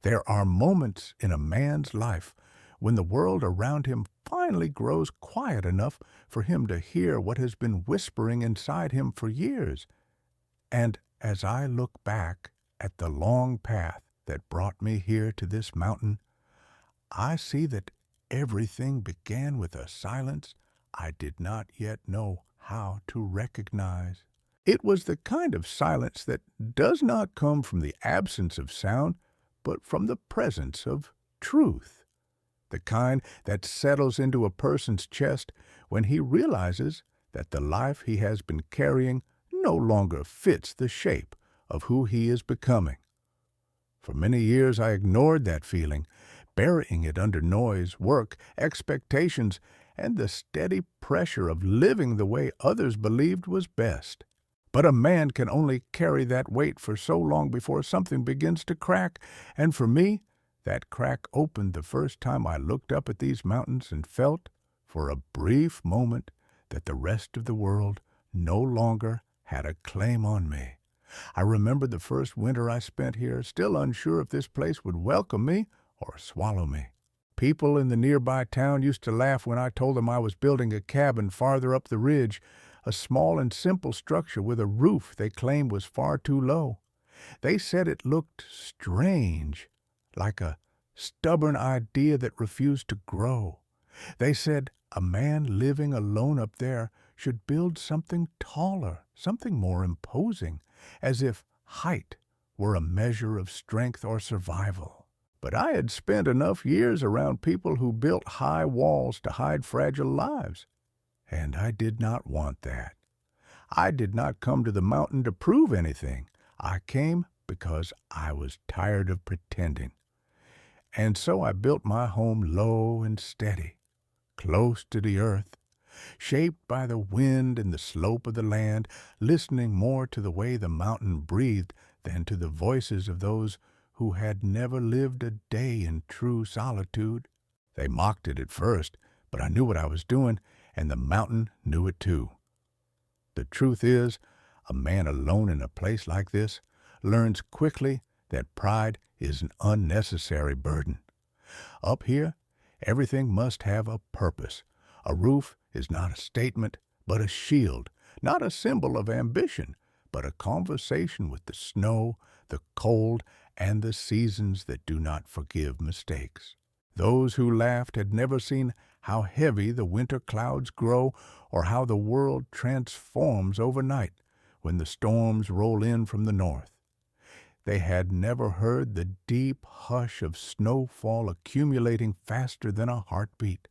There are moments in a man's life when the world around him finally grows quiet enough for him to hear what has been whispering inside him for years. And as I look back at the long path that brought me here to this mountain, I see that everything began with a silence I did not yet know how to recognize. It was the kind of silence that does not come from the absence of sound, but from the presence of truth. The kind that settles into a person's chest when he realizes that the life he has been carrying no longer fits the shape of who he is becoming. For many years I ignored that feeling, burying it under noise, work, expectations, and the steady pressure of living the way others believed was best. But a man can only carry that weight for so long before something begins to crack, and for me, that crack opened the first time I looked up at these mountains and felt, for a brief moment, that the rest of the world no longer had a claim on me. I remember the first winter I spent here, still unsure if this place would welcome me or swallow me. People in the nearby town used to laugh when I told them I was building a cabin farther up the ridge, a small and simple structure with a roof they claimed was far too low. They said it looked strange, like a stubborn idea that refused to grow. They said a man living alone up there should build something taller, something more imposing, as if height were a measure of strength or survival. But I had spent enough years around people who built high walls to hide fragile lives, and I did not want that. I did not come to the mountain to prove anything. I came because I was tired of pretending. And so I built my home low and steady, close to the earth, shaped by the wind and the slope of the land, listening more to the way the mountain breathed than to the voices of those who had never lived a day in true solitude. They mocked it at first, but I knew what I was doing, and the mountain knew it too. The truth is, a man alone in a place like this learns quickly that pride is an unnecessary burden. Up here, everything must have a purpose. A roof is not a statement, but a shield, not a symbol of ambition, but a conversation with the snow, the cold, and the seasons that do not forgive mistakes. Those who laughed had never seen how heavy the winter clouds grow or how the world transforms overnight when the storms roll in from the north. They had never heard the deep hush of snowfall accumulating faster than a heartbeat,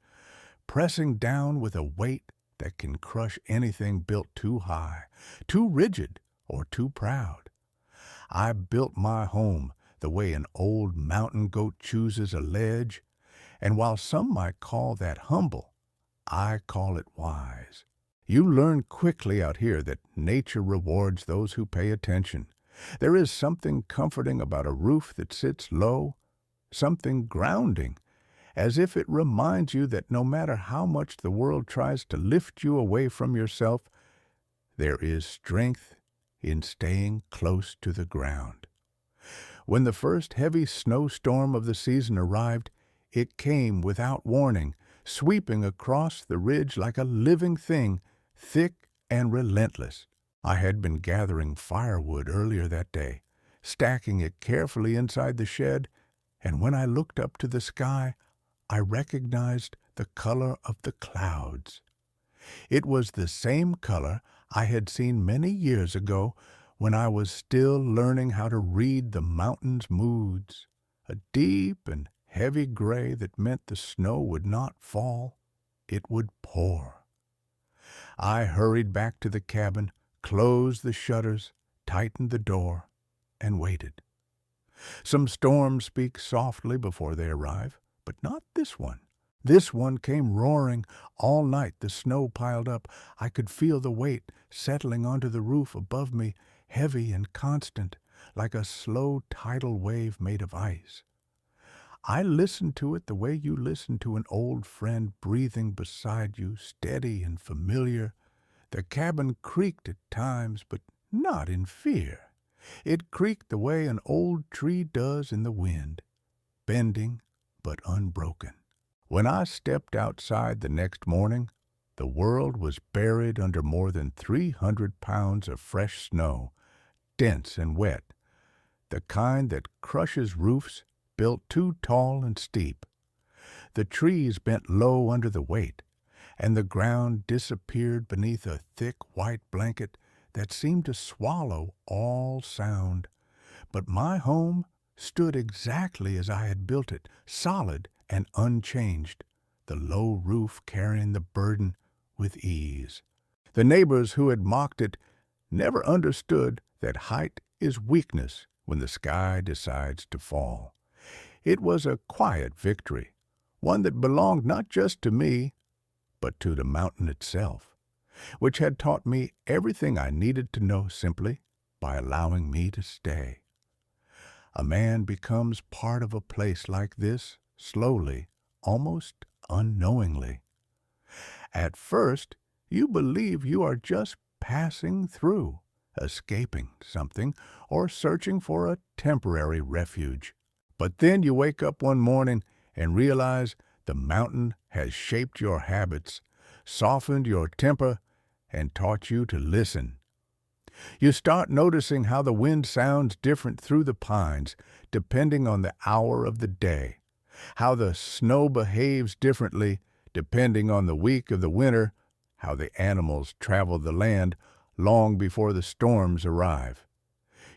pressing down with a weight that can crush anything built too high, too rigid, or too proud. I built my home the way an old mountain goat chooses a ledge, and while some might call that humble, I call it wise. You learn quickly out here that nature rewards those who pay attention. There is something comforting about a roof that sits low, something grounding, as if it reminds you that no matter how much the world tries to lift you away from yourself, there is strength in staying close to the ground. When the first heavy snowstorm of the season arrived, it came without warning, sweeping across the ridge like a living thing, thick and relentless. I had been gathering firewood earlier that day, stacking it carefully inside the shed, and when I looked up to the sky, I recognized the color of the clouds. It was the same color I had seen many years ago when I was still learning how to read the mountain's moods, a deep and heavy gray that meant the snow would not fall, it would pour. I hurried back to the cabin, closed the shutters, tightened the door, and waited. Some storms speak softly before they arrive, but not this one. This one came roaring. All night the snow piled up. I could feel the weight settling onto the roof above me, heavy and constant, like a slow tidal wave made of ice. I listened to it the way you listen to an old friend breathing beside you, steady and familiar. The cabin creaked at times, but not in fear. It creaked the way an old tree does in the wind, bending but unbroken. When I stepped outside the next morning, the world was buried under more than 300 pounds of fresh snow, dense and wet, the kind that crushes roofs built too tall and steep. The trees bent low under the weight, and the ground disappeared beneath a thick white blanket that seemed to swallow all sound. But my home stood exactly as I had built it, solid and unchanged, the low roof carrying the burden with ease. The neighbors who had mocked it never understood that height is weakness when the sky decides to fall. It was a quiet victory, one that belonged not just to me, but to the mountain itself, which had taught me everything I needed to know simply by allowing me to stay. A man becomes part of a place like this slowly, almost unknowingly. At first, you believe you are just passing through, escaping something, or searching for a temporary refuge. But then you wake up one morning and realize the mountain has shaped your habits, softened your temper, and taught you to listen. You start noticing how the wind sounds different through the pines, depending on the hour of the day, how the snow behaves differently, depending on the week of the winter, how the animals travel the land long before the storms arrive.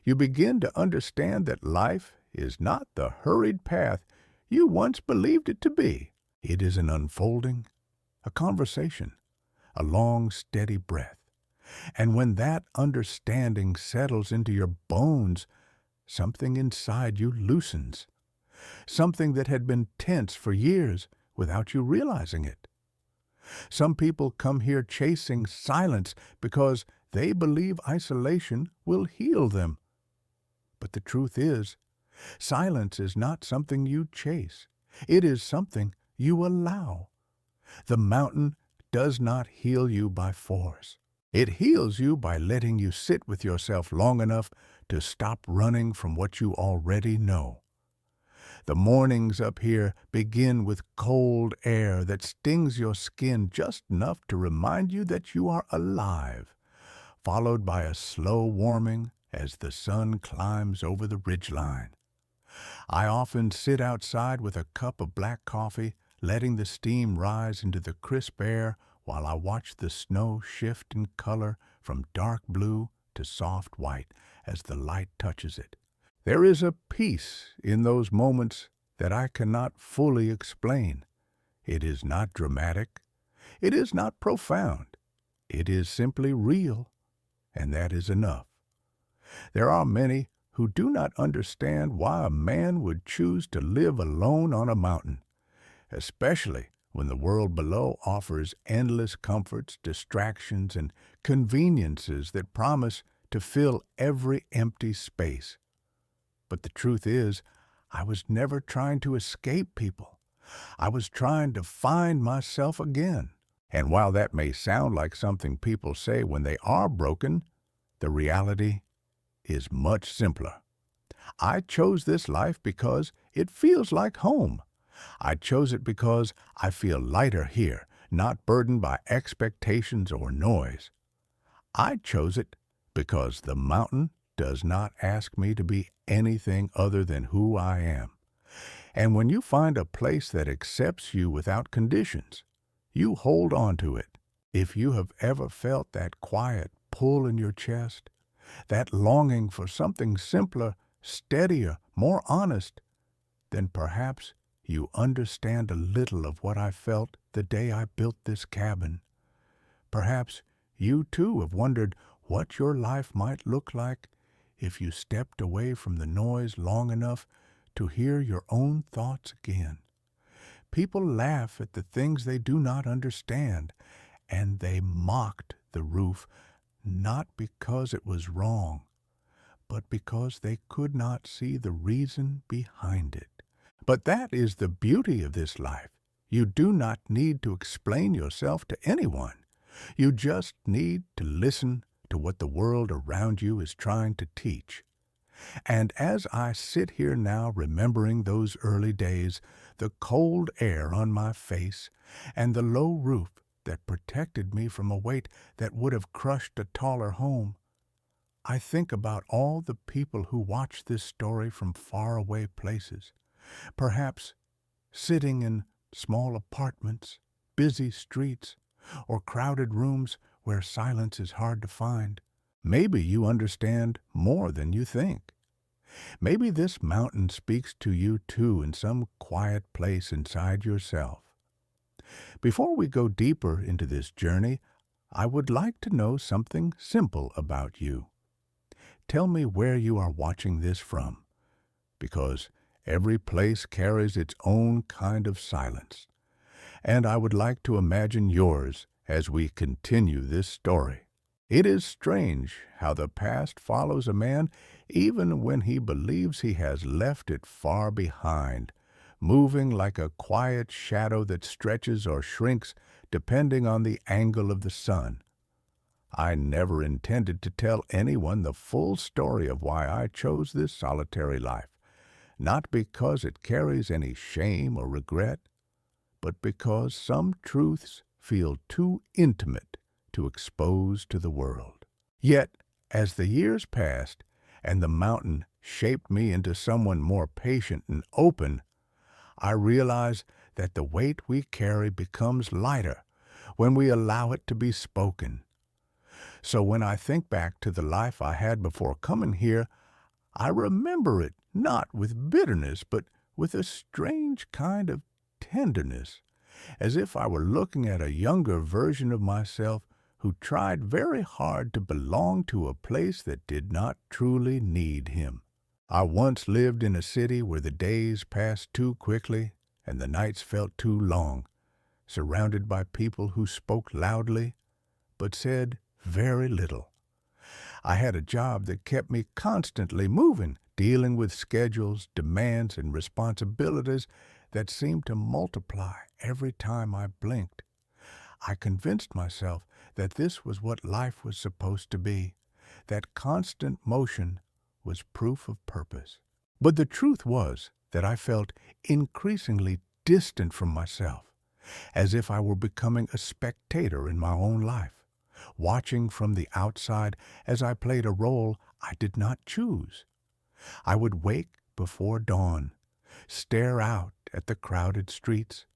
You begin to understand that life is not the hurried path you once believed it to be. It is an unfolding, a conversation, a long, steady breath. And when that understanding settles into your bones, something inside you loosens, something that had been tense for years without you realizing it. Some people come here chasing silence because they believe isolation will heal them. But the truth is, silence is not something you chase. It is something you allow. The mountain does not heal you by force. It heals you by letting you sit with yourself long enough to stop running from what you already know. The mornings up here begin with cold air that stings your skin just enough to remind you that you are alive, followed by a slow warming as the sun climbs over the ridgeline. I often sit outside with a cup of black coffee, letting the steam rise into the crisp air while I watch the snow shift in color from dark blue to soft white as the light touches it. There is a peace in those moments that I cannot fully explain. It is not dramatic. It is not profound. It is simply real, and that is enough. There are many who do not understand why a man would choose to live alone on a mountain, especially when the world below offers endless comforts, distractions, and conveniences that promise to fill every empty space. But the truth is, I was never trying to escape people. I was trying to find myself again. And while that may sound like something people say when they are broken, the reality is much simpler. I chose this life because it feels like home. I chose it because I feel lighter here, not burdened by expectations or noise. I chose it because the mountain does not ask me to be anything other than who I am. And when you find a place that accepts you without conditions, you hold on to it. If you have ever felt that quiet pull in your chest, that longing for something simpler, steadier, more honest, then perhaps you understand a little of what I felt the day I built this cabin. Perhaps you too have wondered what your life might look like if you stepped away from the noise long enough to hear your own thoughts again. People laugh at the things they do not understand, and they mocked the roof not because it was wrong, but because they could not see the reason behind it. But that is the beauty of this life. You do not need to explain yourself to anyone. You just need to listen to what the world around you is trying to teach. And as I sit here now remembering those early days, the cold air on my face, and the low roof that protected me from a weight that would have crushed a taller home, I think about all the people who watch this story from faraway places, perhaps sitting in small apartments, busy streets, or crowded rooms where silence is hard to find. Maybe you understand more than you think. Maybe this mountain speaks to you too in some quiet place inside yourself. Before we go deeper into this journey, I would like to know something simple about you. Tell me where you are watching this from, because every place carries its own kind of silence, and I would like to imagine yours as we continue this story. It is strange how the past follows a man even when he believes he has left it far behind, moving like a quiet shadow that stretches or shrinks depending on the angle of the sun. I never intended to tell anyone the full story of why I chose this solitary life, not because it carries any shame or regret, but because some truths feel too intimate to expose to the world. Yet, as the years passed and the mountain shaped me into someone more patient and open, I realize that the weight we carry becomes lighter when we allow it to be spoken. So when I think back to the life I had before coming here, I remember it not with bitterness, but with a strange kind of tenderness, as if I were looking at a younger version of myself who tried very hard to belong to a place that did not truly need him. I once lived in a city where the days passed too quickly and the nights felt too long, surrounded by people who spoke loudly but said very little. I had a job that kept me constantly moving, dealing with schedules, demands, and responsibilities that seemed to multiply every time I blinked. I convinced myself that this was what life was supposed to be, that constant motion was proof of purpose. But the truth was that I felt increasingly distant from myself, as if I were becoming a spectator in my own life, watching from the outside as I played a role I did not choose. I would wake before dawn, stare out at the crowded streets,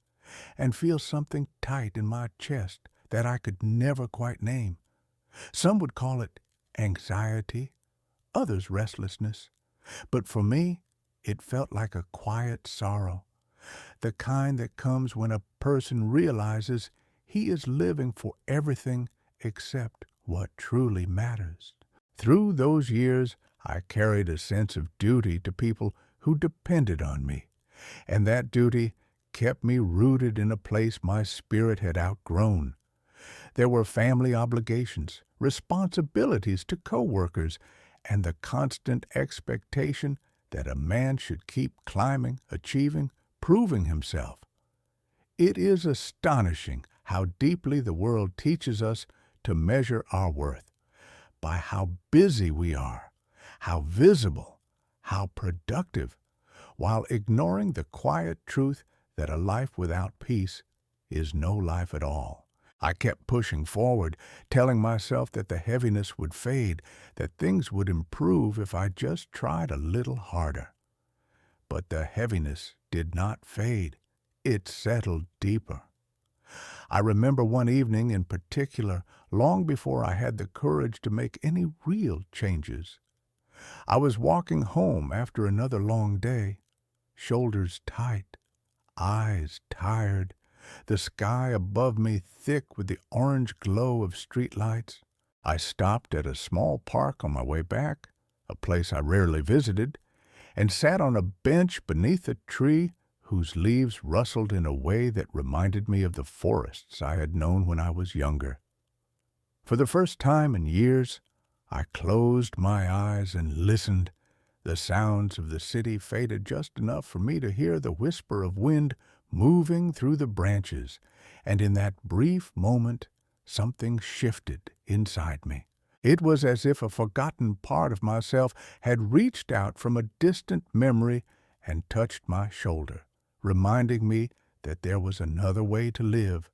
and feel something tight in my chest that I could never quite name. Some would call it anxiety, others restlessness, but for me, it felt like a quiet sorrow, the kind that comes when a person realizes he is living for everything except what truly matters. Through those years, I carried a sense of duty to people who depended on me, and that duty kept me rooted in a place my spirit had outgrown. There were family obligations, responsibilities to coworkers, and the constant expectation that a man should keep climbing, achieving, proving himself. It is astonishing how deeply the world teaches us to measure our worth by how busy we are, how visible, how productive, while ignoring the quiet truth that a life without peace is no life at all. I kept pushing forward, telling myself that the heaviness would fade, that things would improve if I just tried a little harder. But the heaviness did not fade. It settled deeper. I remember one evening in particular, long before I had the courage to make any real changes. I was walking home after another long day, shoulders tight, eyes tired, the sky above me thick with the orange glow of streetlights. I stopped at a small park on my way back, a place I rarely visited, and sat on a bench beneath a tree whose leaves rustled in a way that reminded me of the forests I had known when I was younger. For the first time in years, I closed my eyes and listened. The sounds of the city faded just enough for me to hear the whisper of wind moving through the branches, and in that brief moment, something shifted inside me. It was as if a forgotten part of myself had reached out from a distant memory and touched my shoulder, reminding me that there was another way to live.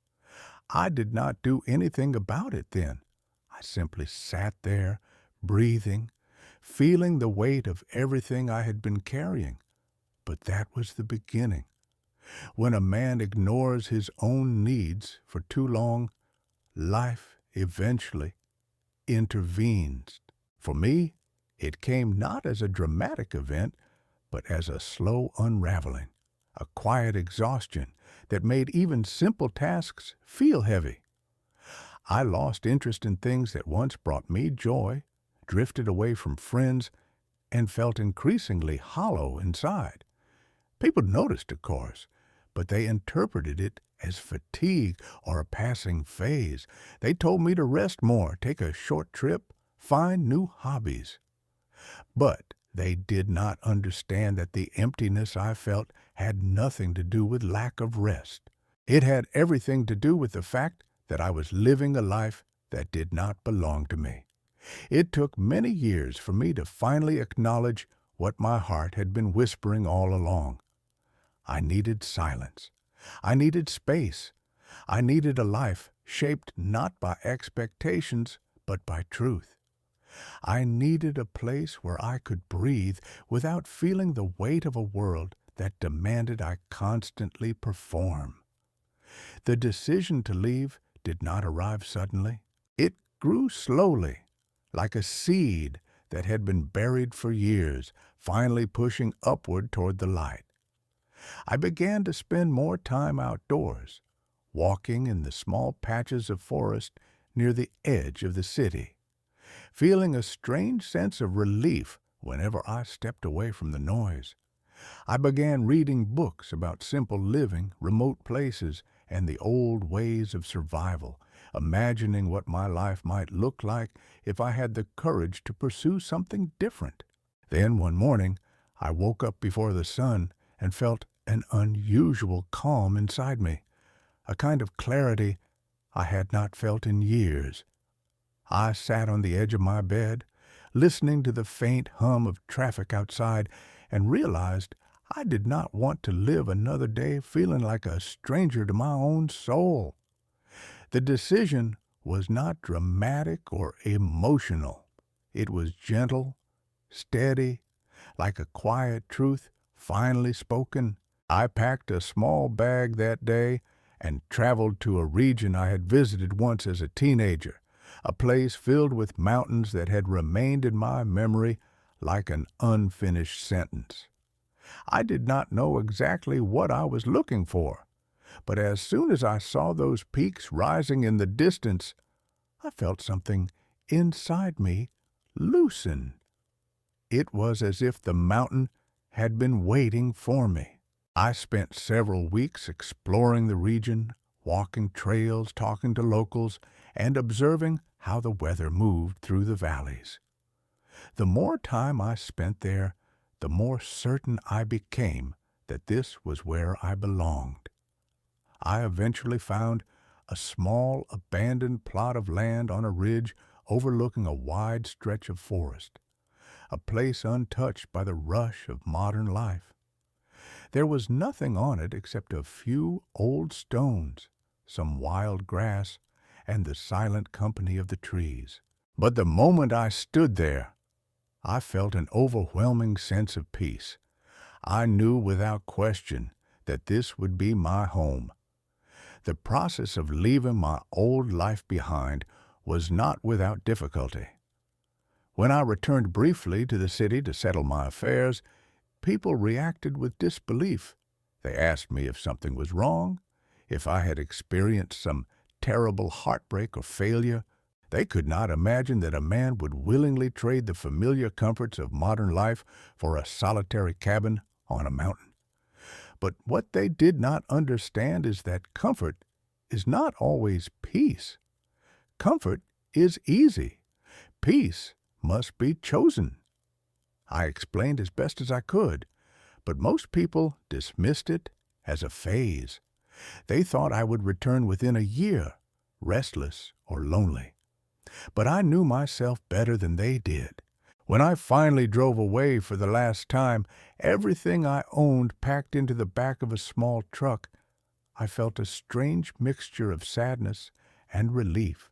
I did not do anything about it then. I simply sat there, breathing, feeling the weight of everything I had been carrying. But that was the beginning. When a man ignores his own needs for too long, life eventually intervenes. For me, it came not as a dramatic event, but as a slow unraveling, a quiet exhaustion that made even simple tasks feel heavy. I lost interest in things that once brought me joy, drifted away from friends, and felt increasingly hollow inside. People noticed, of course, but they interpreted it as fatigue or a passing phase. They told me to rest more, take a short trip, find new hobbies. But they did not understand that the emptiness I felt had nothing to do with lack of rest. It had everything to do with the fact that I was living a life that did not belong to me. It took many years for me to finally acknowledge what my heart had been whispering all along. I needed silence. I needed space. I needed a life shaped not by expectations, but by truth. I needed a place where I could breathe without feeling the weight of a world that demanded I constantly perform. The decision to leave did not arrive suddenly. It grew slowly, like a seed that had been buried for years, finally pushing upward toward the light. I began to spend more time outdoors, walking in the small patches of forest near the edge of the city, feeling a strange sense of relief whenever I stepped away from the noise. I began reading books about simple living, remote places, and the old ways of survival, imagining what my life might look like if I had the courage to pursue something different. Then one morning, I woke up before the sun and felt an unusual calm inside me, a kind of clarity I had not felt in years. I sat on the edge of my bed, listening to the faint hum of traffic outside, and realized I did not want to live another day feeling like a stranger to my own soul. The decision was not dramatic or emotional. It was gentle, steady, like a quiet truth finally spoken. I packed a small bag that day and traveled to a region I had visited once as a teenager, a place filled with mountains that had remained in my memory like an unfinished sentence. I did not know exactly what I was looking for, but as soon as I saw those peaks rising in the distance, I felt something inside me loosen. It was as if the mountain had been waiting for me. I spent several weeks exploring the region, walking trails, talking to locals, and observing how the weather moved through the valleys. The more time I spent there, the more certain I became that this was where I belonged. I eventually found a small, abandoned plot of land on a ridge overlooking a wide stretch of forest, a place untouched by the rush of modern life. There was nothing on it except a few old stones, some wild grass, and the silent company of the trees. But the moment I stood there, I felt an overwhelming sense of peace. I knew without question that this would be my home. The process of leaving my old life behind was not without difficulty. When I returned briefly to the city to settle my affairs, people reacted with disbelief. They asked me if something was wrong, if I had experienced some terrible heartbreak or failure. They could not imagine that a man would willingly trade the familiar comforts of modern life for a solitary cabin on a mountain. But what they did not understand is that comfort is not always peace. Comfort is easy. Peace must be chosen. I explained as best as I could, but most people dismissed it as a phase. They thought I would return within a year, restless or lonely. But I knew myself better than they did. When I finally drove away for the last time, everything I owned packed into the back of a small truck, I felt a strange mixture of sadness and relief.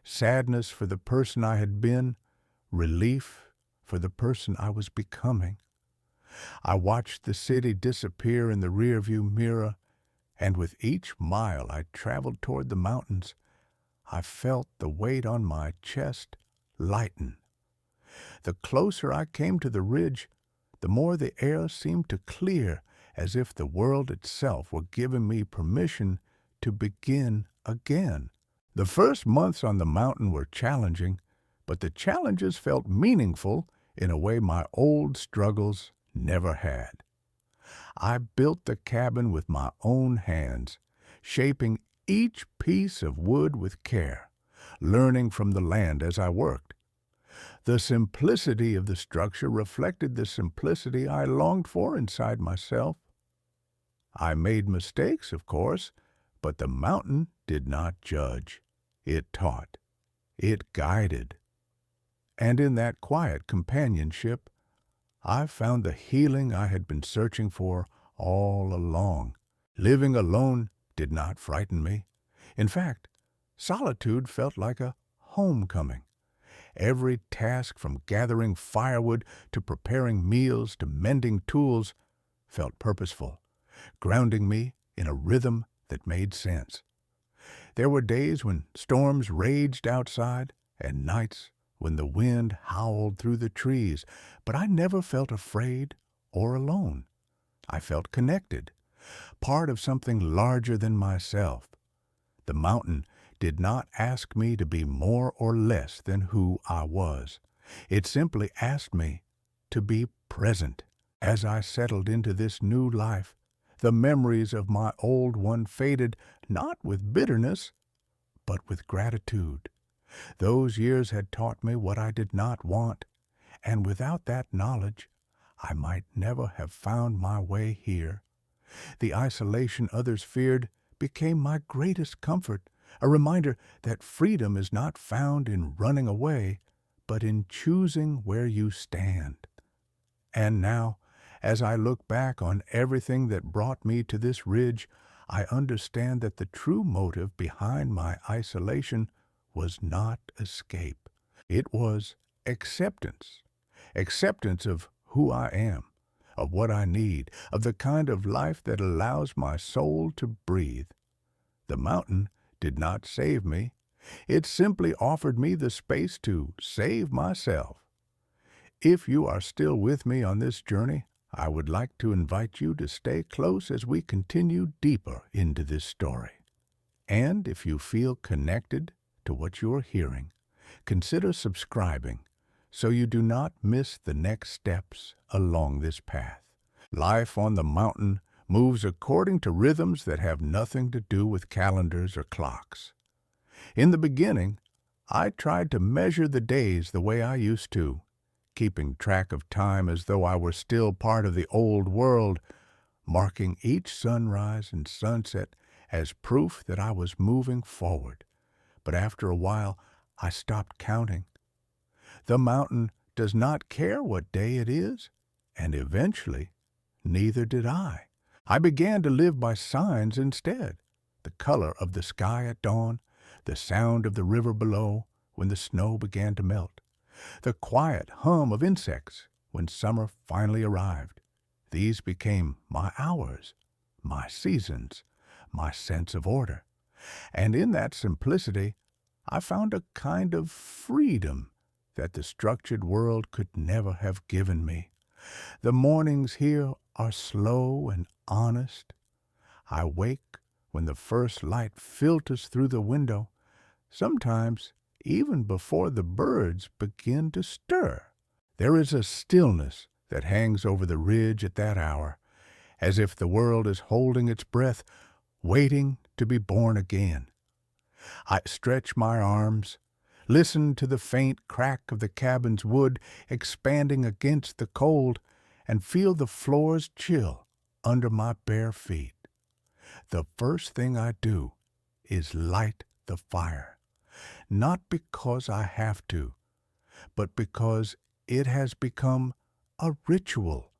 Sadness for the person I had been, relief for the person I was becoming. I watched the city disappear in the rearview mirror, and with each mile I traveled toward the mountains, I felt the weight on my chest lighten. The closer I came to the ridge, the more the air seemed to clear, as if the world itself were giving me permission to begin again. The first months on the mountain were challenging, but the challenges felt meaningful in a way my old struggles never had. I built the cabin with my own hands, shaping each piece of wood with care, learning from the land as I worked. The simplicity of the structure reflected the simplicity I longed for inside myself. I made mistakes, of course, but the mountain did not judge. It taught. It guided. And in that quiet companionship, I found the healing I had been searching for all along. Living alone did not frighten me. In fact, solitude felt like a homecoming. Every task, from gathering firewood to preparing meals to mending tools, felt purposeful, grounding me in a rhythm that made sense. There were days when storms raged outside and nights when the wind howled through the trees, but I never felt afraid or alone. I felt connected, part of something larger than myself. The mountain did not ask me to be more or less than who I was. It simply asked me to be present. As I settled into this new life, the memories of my old one faded not with bitterness, but with gratitude. Those years had taught me what I did not want, and without that knowledge, I might never have found my way here. The isolation others feared became my greatest comfort, a reminder that freedom is not found in running away, but in choosing where you stand. And now, as I look back on everything that brought me to this ridge, I understand that the true motive behind my isolation was not escape. It was acceptance. Acceptance of who I am, of what I need, of the kind of life that allows my soul to breathe. The mountain did not save me. It simply offered me the space to save myself. If you are still with me on this journey, I would like to invite you to stay close as we continue deeper into this story. And if you feel connected to what you are hearing, consider subscribing so you do not miss the next steps along this path. Life on the mountain moves according to rhythms that have nothing to do with calendars or clocks. In the beginning, I tried to measure the days the way I used to, keeping track of time as though I were still part of the old world, marking each sunrise and sunset as proof that I was moving forward. But after a while, I stopped counting. The mountain does not care what day it is, and eventually, neither did I. I began to live by signs instead: the color of the sky at dawn, the sound of the river below when the snow began to melt, the quiet hum of insects when summer finally arrived. These became my hours, my seasons, my sense of order. And in that simplicity, I found a kind of freedom that the structured world could never have given me. The mornings here are slow and honest. I wake when the first light filters through the window, sometimes even before the birds begin to stir. There is a stillness that hangs over the ridge at that hour, as if the world is holding its breath, waiting to be born again. I stretch my arms, listen to the faint crack of the cabin's wood expanding against the cold, and feel the floors chill under my bare feet. The first thing I do is light the fire. not because I have to, but because it has become a ritual,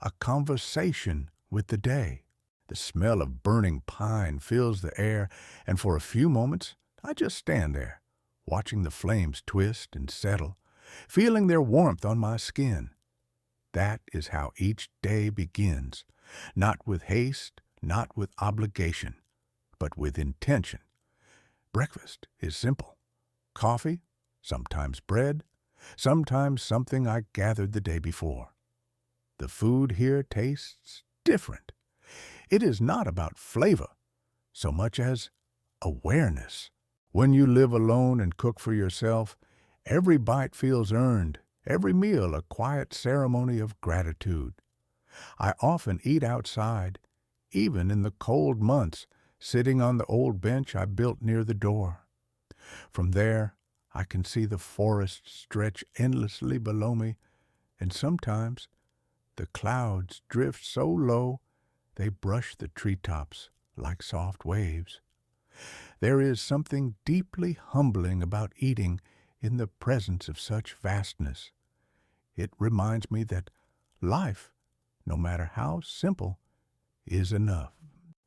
a conversation with the day. The smell of burning pine fills the air, and for a few moments I just stand there, watching the flames twist and settle, feeling their warmth on my skin. That is how each day begins, not with haste, not with obligation, but with intention. Breakfast is simple. Coffee, sometimes bread, sometimes something I gathered the day before. The food here tastes different. It is not about flavor so much as awareness. When you live alone and cook for yourself, every bite feels earned, every meal a quiet ceremony of gratitude. I often eat outside, even in the cold months, sitting on the old bench I built near the door. From there, I can see the forest stretch endlessly below me, and sometimes the clouds drift so low they brush the treetops like soft waves. There is something deeply humbling about eating in the presence of such vastness. It reminds me that life, no matter how simple, is enough.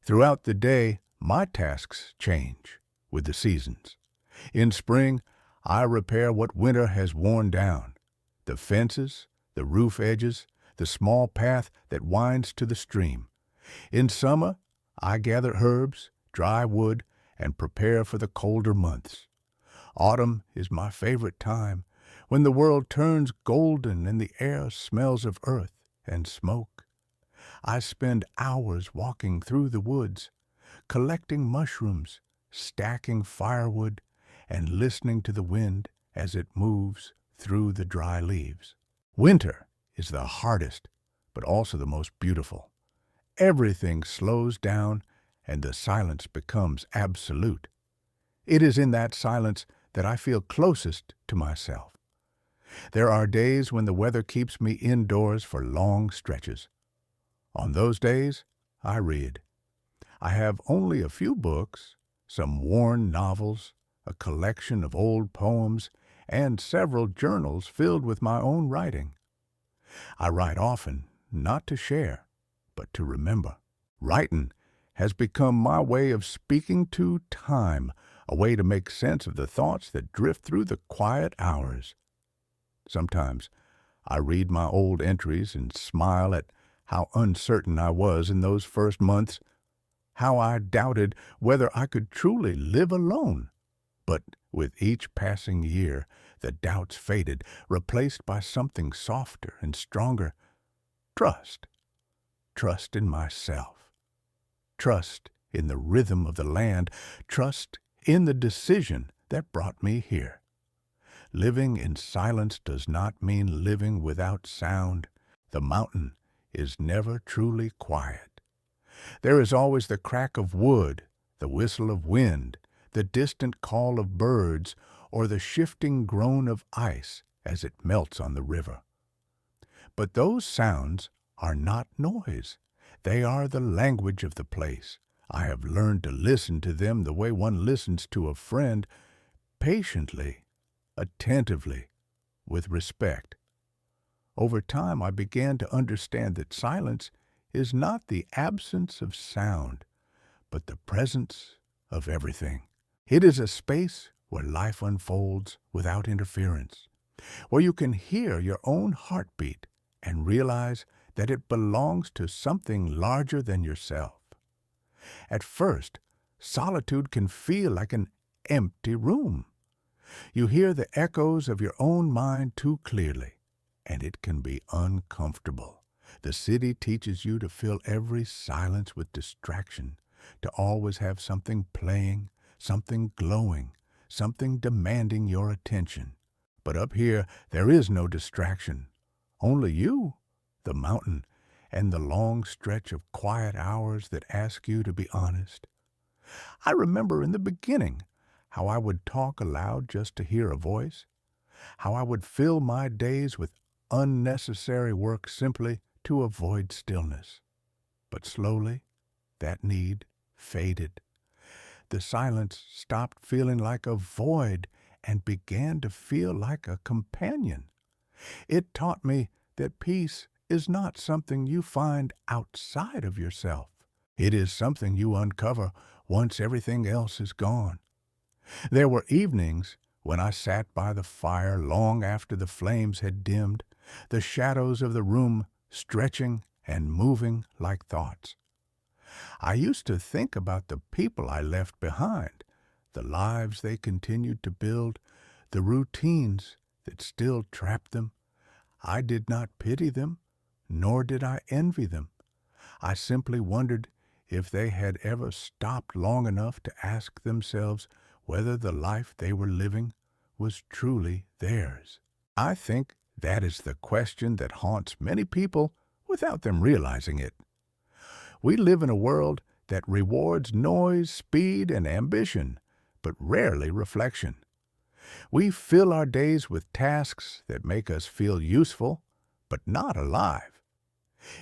Throughout the day, my tasks change with the seasons. In spring, I repair what winter has worn down: the fences, the roof edges, the small path that winds to the stream. In summer, I gather herbs, dry wood, and prepare for the colder months. Autumn is my favorite time, when the world turns golden and the air smells of earth and smoke. I spend hours walking through the woods, collecting mushrooms, stacking firewood, and listening to the wind as it moves through the dry leaves. Winter is the hardest, but also the most beautiful. Everything slows down and the silence becomes absolute. It is in that silence that I feel closest to myself. There are days when the weather keeps me indoors for long stretches. On those days, I read. I have only a few books, some worn novels, a collection of old poems, and several journals filled with my own writing. I write often, not to share, but to remember. Writing has become my way of speaking to time, a way to make sense of the thoughts that drift through the quiet hours. Sometimes I read my old entries and smile at how uncertain I was in those first months, how I doubted whether I could truly live alone. But with each passing year, the doubts faded, replaced by something softer and stronger. Trust. Trust in myself. Trust in the rhythm of the land. Trust in the decision that brought me here. Living in silence does not mean living without sound. The mountain is never truly quiet. There is always the crack of wood, the whistle of wind, the distant call of birds, or the shifting groan of ice as it melts on the river. But those sounds are not noise. They are the language of the place. I have learned to listen to them the way one listens to a friend, patiently, attentively, with respect. Over time, I began to understand that silence is not the absence of sound, but the presence of everything. It is a space where life unfolds without interference, where you can hear your own heartbeat and realize that it belongs to something larger than yourself. At first, solitude can feel like an empty room. You hear the echoes of your own mind too clearly, and it can be uncomfortable. The city teaches you to fill every silence with distraction, to always have something playing, something glowing, something demanding your attention. But up here, there is no distraction. Only you, the mountain, and the long stretch of quiet hours that ask you to be honest. I remember in the beginning how I would talk aloud just to hear a voice, how I would fill my days with unnecessary work simply to avoid stillness. But slowly, that need faded. The silence stopped feeling like a void and began to feel like a companion. It taught me that peace is not something you find outside of yourself. It is something you uncover once everything else is gone. There were evenings when I sat by the fire long after the flames had dimmed, the shadows of the room stretching and moving like thoughts. I used to think about the people I left behind, the lives they continued to build, the routines that still trapped them. I did not pity them, nor did I envy them. I simply wondered if they had ever stopped long enough to ask themselves whether the life they were living was truly theirs. I think that is the question that haunts many people without them realizing it. We live in a world that rewards noise, speed, and ambition, but rarely reflection. We fill our days with tasks that make us feel useful, but not alive.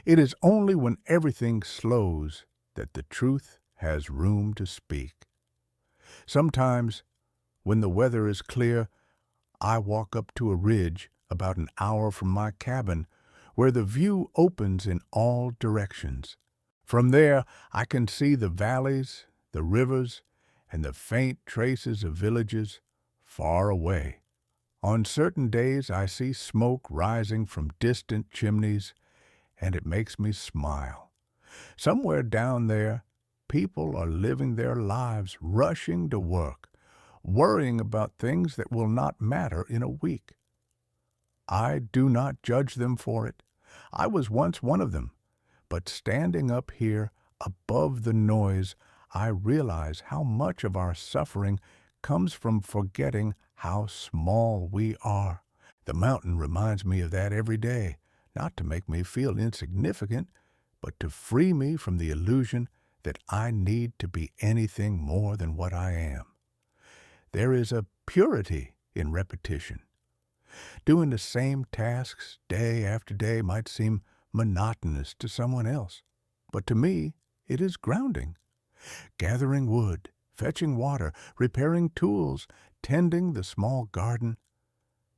It is only when everything slows that the truth has room to speak. Sometimes, when the weather is clear, I walk up to a ridge about an hour from my cabin where the view opens in all directions. From there, I can see the valleys, the rivers, and the faint traces of villages far away. On certain days, I see smoke rising from distant chimneys, and it makes me smile. Somewhere down there, people are living their lives rushing to work, worrying about things that will not matter in a week. I do not judge them for it. I was once one of them. But standing up here above the noise, I realize how much of our suffering comes from forgetting how small we are. The mountain reminds me of that every day, not to make me feel insignificant, but to free me from the illusion that I need to be anything more than what I am. There is a purity in repetition. Doing the same tasks day after day might seem monotonous to someone else, but to me it is grounding. Gathering wood, fetching water, repairing tools, tending the small garden,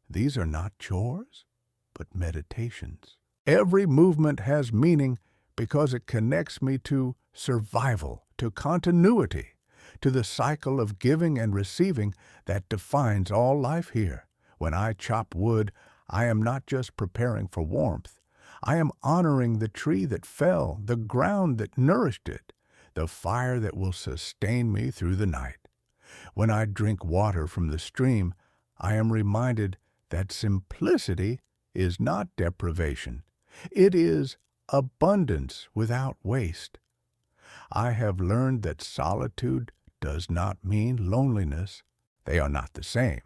these are not chores, but meditations. Every movement has meaning because it connects me to survival, to continuity, to the cycle of giving and receiving that defines all life here. When I chop wood, I am not just preparing for warmth. I am honoring the tree that fell, the ground that nourished it, the fire that will sustain me through the night. When I drink water from the stream, I am reminded that simplicity is not deprivation. It is abundance without waste. I have learned that solitude does not mean loneliness. They are not the same.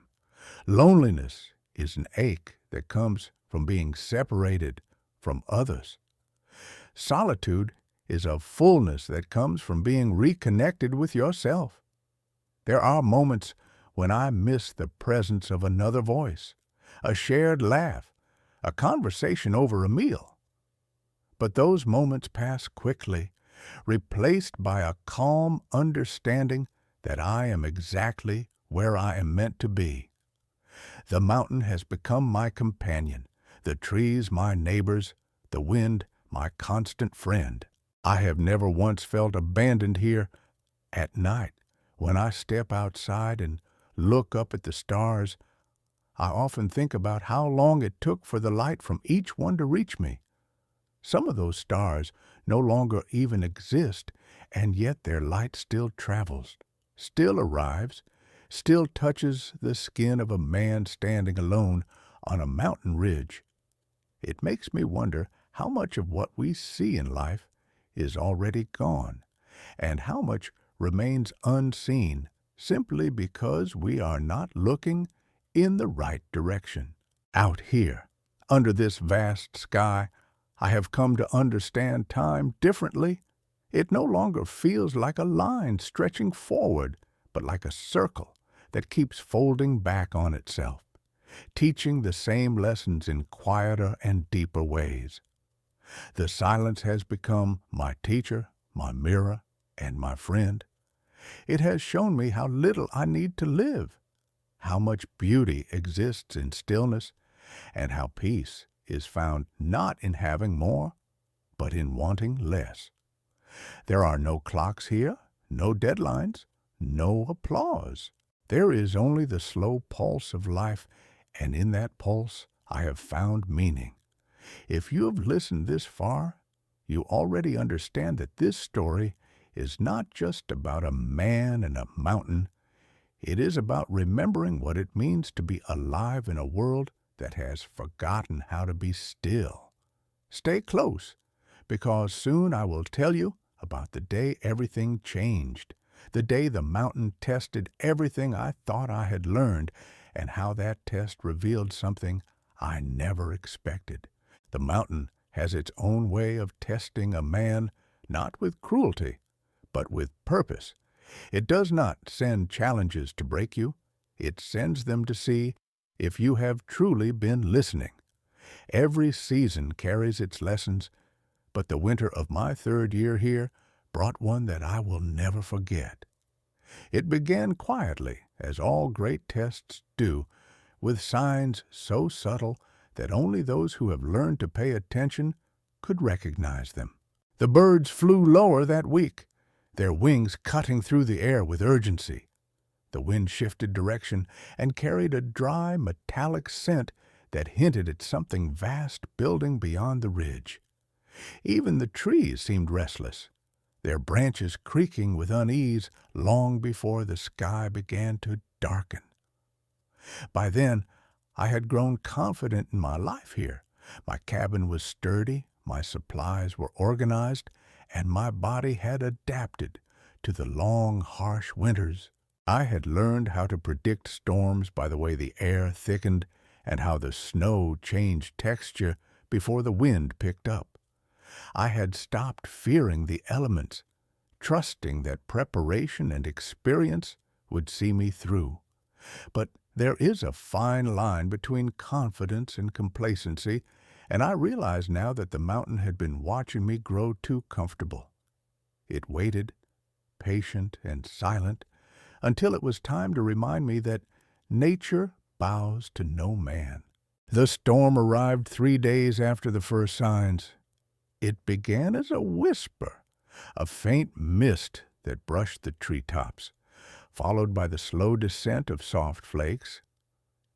Loneliness is an ache that comes from being separated from others. Solitude is a fullness that comes from being reconnected with yourself. There are moments when I miss the presence of another voice, a shared laugh, a conversation over a meal. But those moments pass quickly, replaced by a calm understanding that I am exactly where I am meant to be. The mountain has become my companion, the trees my neighbors, the wind my constant friend. I have never once felt abandoned here. At night, when I step outside and look up at the stars, I often think about how long it took for the light from each one to reach me. Some of those stars no longer even exist, and yet their light still travels, still arrives, still touches the skin of a man standing alone on a mountain ridge. It makes me wonder how much of what we see in life is already gone, and how much remains unseen simply because we are not looking in the right direction. Out here, under this vast sky, I have come to understand time differently. It no longer feels like a line stretching forward, but like a circle that keeps folding back on itself, teaching the same lessons in quieter and deeper ways. The silence has become my teacher, my mirror, and my friend. It has shown me how little I need to live, how much beauty exists in stillness, and how peace is found not in having more, but in wanting less. There are no clocks here, no deadlines, no applause. There is only the slow pulse of life, and in that pulse I have found meaning. If you have listened this far, you already understand that this story is not just about a man and a mountain. It is about remembering what it means to be alive in a world that has forgotten how to be still. Stay close, because soon I will tell you about the day everything changed, the day the mountain tested everything I thought I had learned, and how that test revealed something I never expected. The mountain has its own way of testing a man, not with cruelty, but with purpose. It does not send challenges to break you. It sends them to see if you have truly been listening. Every season carries its lessons, but the winter of my 3rd year here brought one that I will never forget. It began quietly, as all great tests do, with signs so subtle that only those who have learned to pay attention could recognize them. The birds flew lower that week, their wings cutting through the air with urgency. The wind shifted direction and carried a dry, metallic scent that hinted at something vast building beyond the ridge. Even the trees seemed restless, their branches creaking with unease long before the sky began to darken. By then, I had grown confident in my life here. My cabin was sturdy, my supplies were organized, and my body had adapted to the long, harsh winters. I had learned how to predict storms by the way the air thickened and how the snow changed texture before the wind picked up. I had stopped fearing the elements, trusting that preparation and experience would see me through. But there is a fine line between confidence and complacency, and I realized now that the mountain had been watching me grow too comfortable. It waited, patient and silent, until it was time to remind me that nature bows to no man. The storm arrived 3 days after the first signs. It began as a whisper, a faint mist that brushed the treetops, followed by the slow descent of soft flakes.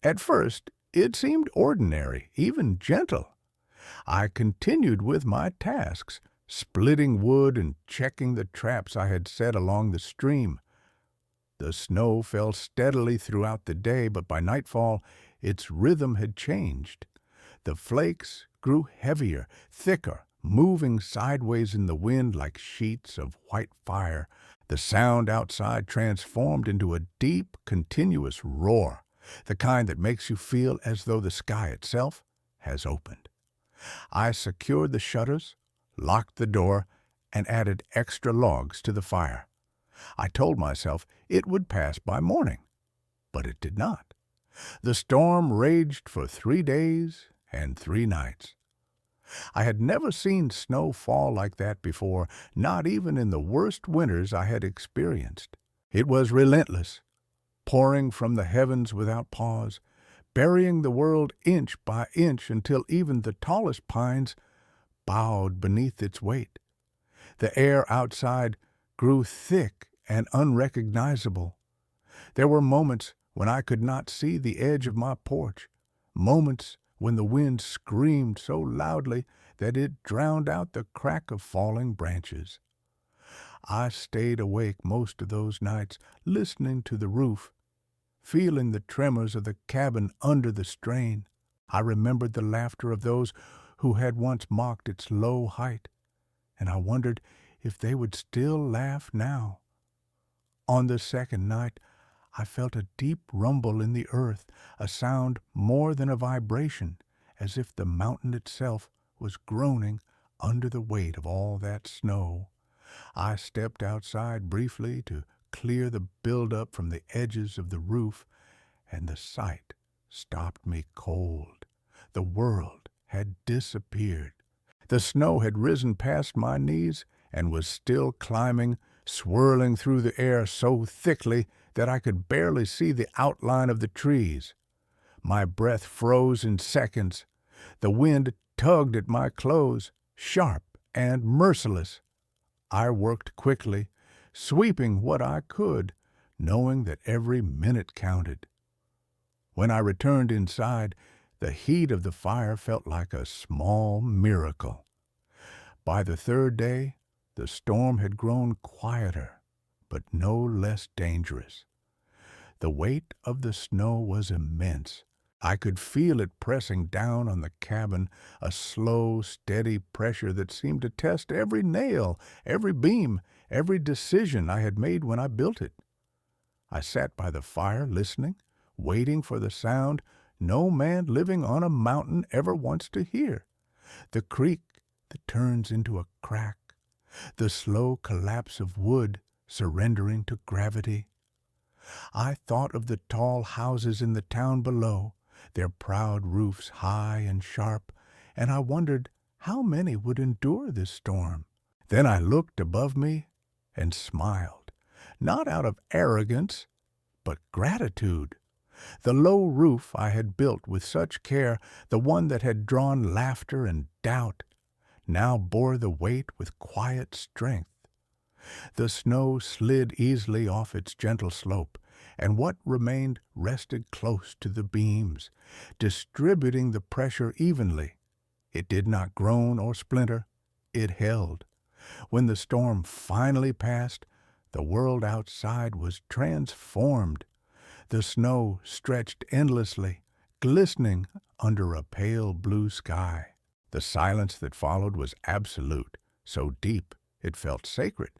At first, it seemed ordinary, even gentle. I continued with my tasks, splitting wood and checking the traps I had set along the stream. The snow fell steadily throughout the day, but by nightfall its rhythm had changed. The flakes grew heavier, thicker, moving sideways in the wind like sheets of white fire. The sound outside transformed into a deep, continuous roar, the kind that makes you feel as though the sky itself has opened. I secured the shutters, locked the door, and added extra logs to the fire. I told myself it would pass by morning, but it did not. The storm raged for 3 days and 3 nights. I had never seen snow fall like that before, not even in the worst winters I had experienced. It was relentless, pouring from the heavens without pause, burying the world inch by inch until even the tallest pines bowed beneath its weight. The air outside grew thick and unrecognizable. There were moments when I could not see the edge of my porch, moments when the wind screamed so loudly that it drowned out the crack of falling branches. I stayed awake most of those nights, listening to the roof, feeling the tremors of the cabin under the strain. I remembered the laughter of those who had once mocked its low height, and I wondered if they would still laugh now. On the second night, I felt a deep rumble in the earth, a sound more than a vibration, as if the mountain itself was groaning under the weight of all that snow. I stepped outside briefly to clear the buildup from the edges of the roof, and the sight stopped me cold. The world had disappeared. The snow had risen past my knees and was still climbing, swirling through the air so thickly that I could barely see the outline of the trees. My breath froze in seconds. The wind tugged at my clothes, sharp and merciless. I worked quickly, sweeping what I could, knowing that every minute counted. When I returned inside, the heat of the fire felt like a small miracle. By the third day, the storm had grown quieter, but no less dangerous. The weight of the snow was immense. I could feel it pressing down on the cabin, a slow, steady pressure that seemed to test every nail, every beam, every decision I had made when I built it. I sat by the fire, listening, waiting for the sound no man living on a mountain ever wants to hear. The creak that turns into a crack, the slow collapse of wood surrendering to gravity. I thought of the tall houses in the town below, their proud roofs high and sharp, and I wondered how many would endure this storm. Then I looked above me and smiled, not out of arrogance, but gratitude. The low roof I had built with such care, the one that had drawn laughter and doubt, now bore the weight with quiet strength. The snow slid easily off its gentle slope, and what remained rested close to the beams, distributing the pressure evenly. It did not groan or splinter. It held. When the storm finally passed, the world outside was transformed. The snow stretched endlessly, glistening under a pale blue sky. The silence that followed was absolute, so deep it felt sacred.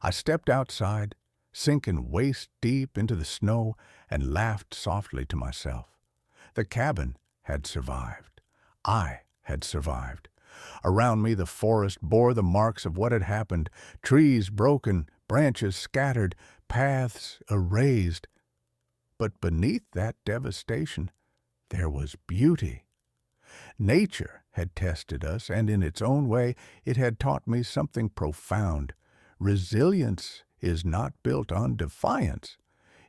I stepped outside, sinking waist-deep into the snow, and laughed softly to myself. The cabin had survived. I had survived. Around me the forest bore the marks of what had happened, trees broken, branches scattered, paths erased. But beneath that devastation, there was beauty. Nature had tested us, and in its own way it had taught me something profound. Resilience is not built on defiance.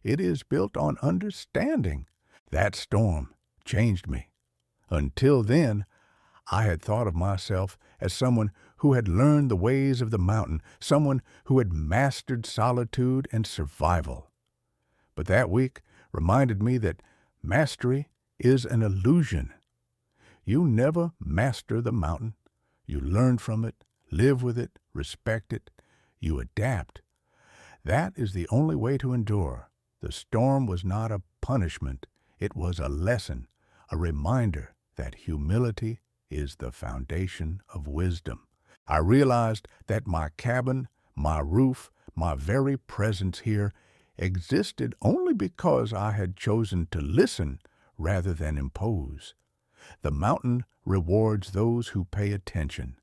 It is built on understanding. That storm changed me. Until then, I had thought of myself as someone who had learned the ways of the mountain, someone who had mastered solitude and survival. But that week reminded me that mastery is an illusion. You never master the mountain. You learn from it, live with it, respect it. You adapt. That is the only way to endure. The storm was not a punishment. It was a lesson, a reminder that humility is the foundation of wisdom. I realized that my cabin, my roof, my very presence here existed only because I had chosen to listen rather than impose. The mountain rewards those who pay attention.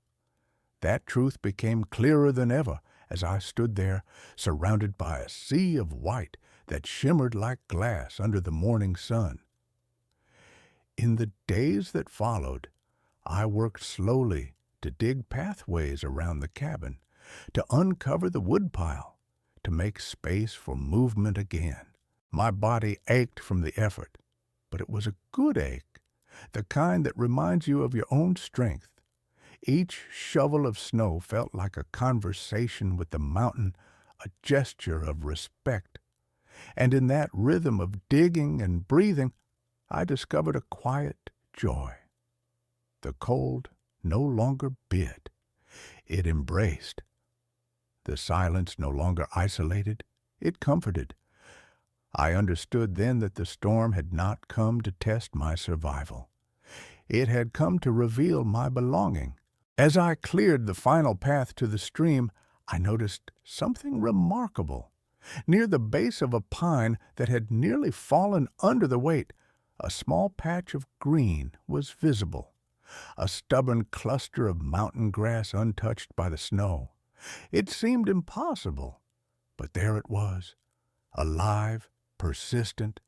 That truth became clearer than ever as I stood there, surrounded by a sea of white that shimmered like glass under the morning sun. In the days that followed, I worked slowly to dig pathways around the cabin, to uncover the woodpile, to make space for movement again. My body ached from the effort, but it was a good ache, the kind that reminds you of your own strength. Each shovel of snow felt like a conversation with the mountain, a gesture of respect. And in that rhythm of digging and breathing, I discovered a quiet joy. The cold no longer bit. It embraced. The silence no longer isolated. It comforted. I understood then that the storm had not come to test my survival. It had come to reveal my belonging. As I cleared the final path to the stream, I noticed something remarkable. Near the base of a pine that had nearly fallen under the weight, a small patch of green was visible, a stubborn cluster of mountain grass untouched by the snow. It seemed impossible, but there it was, alive, persistent,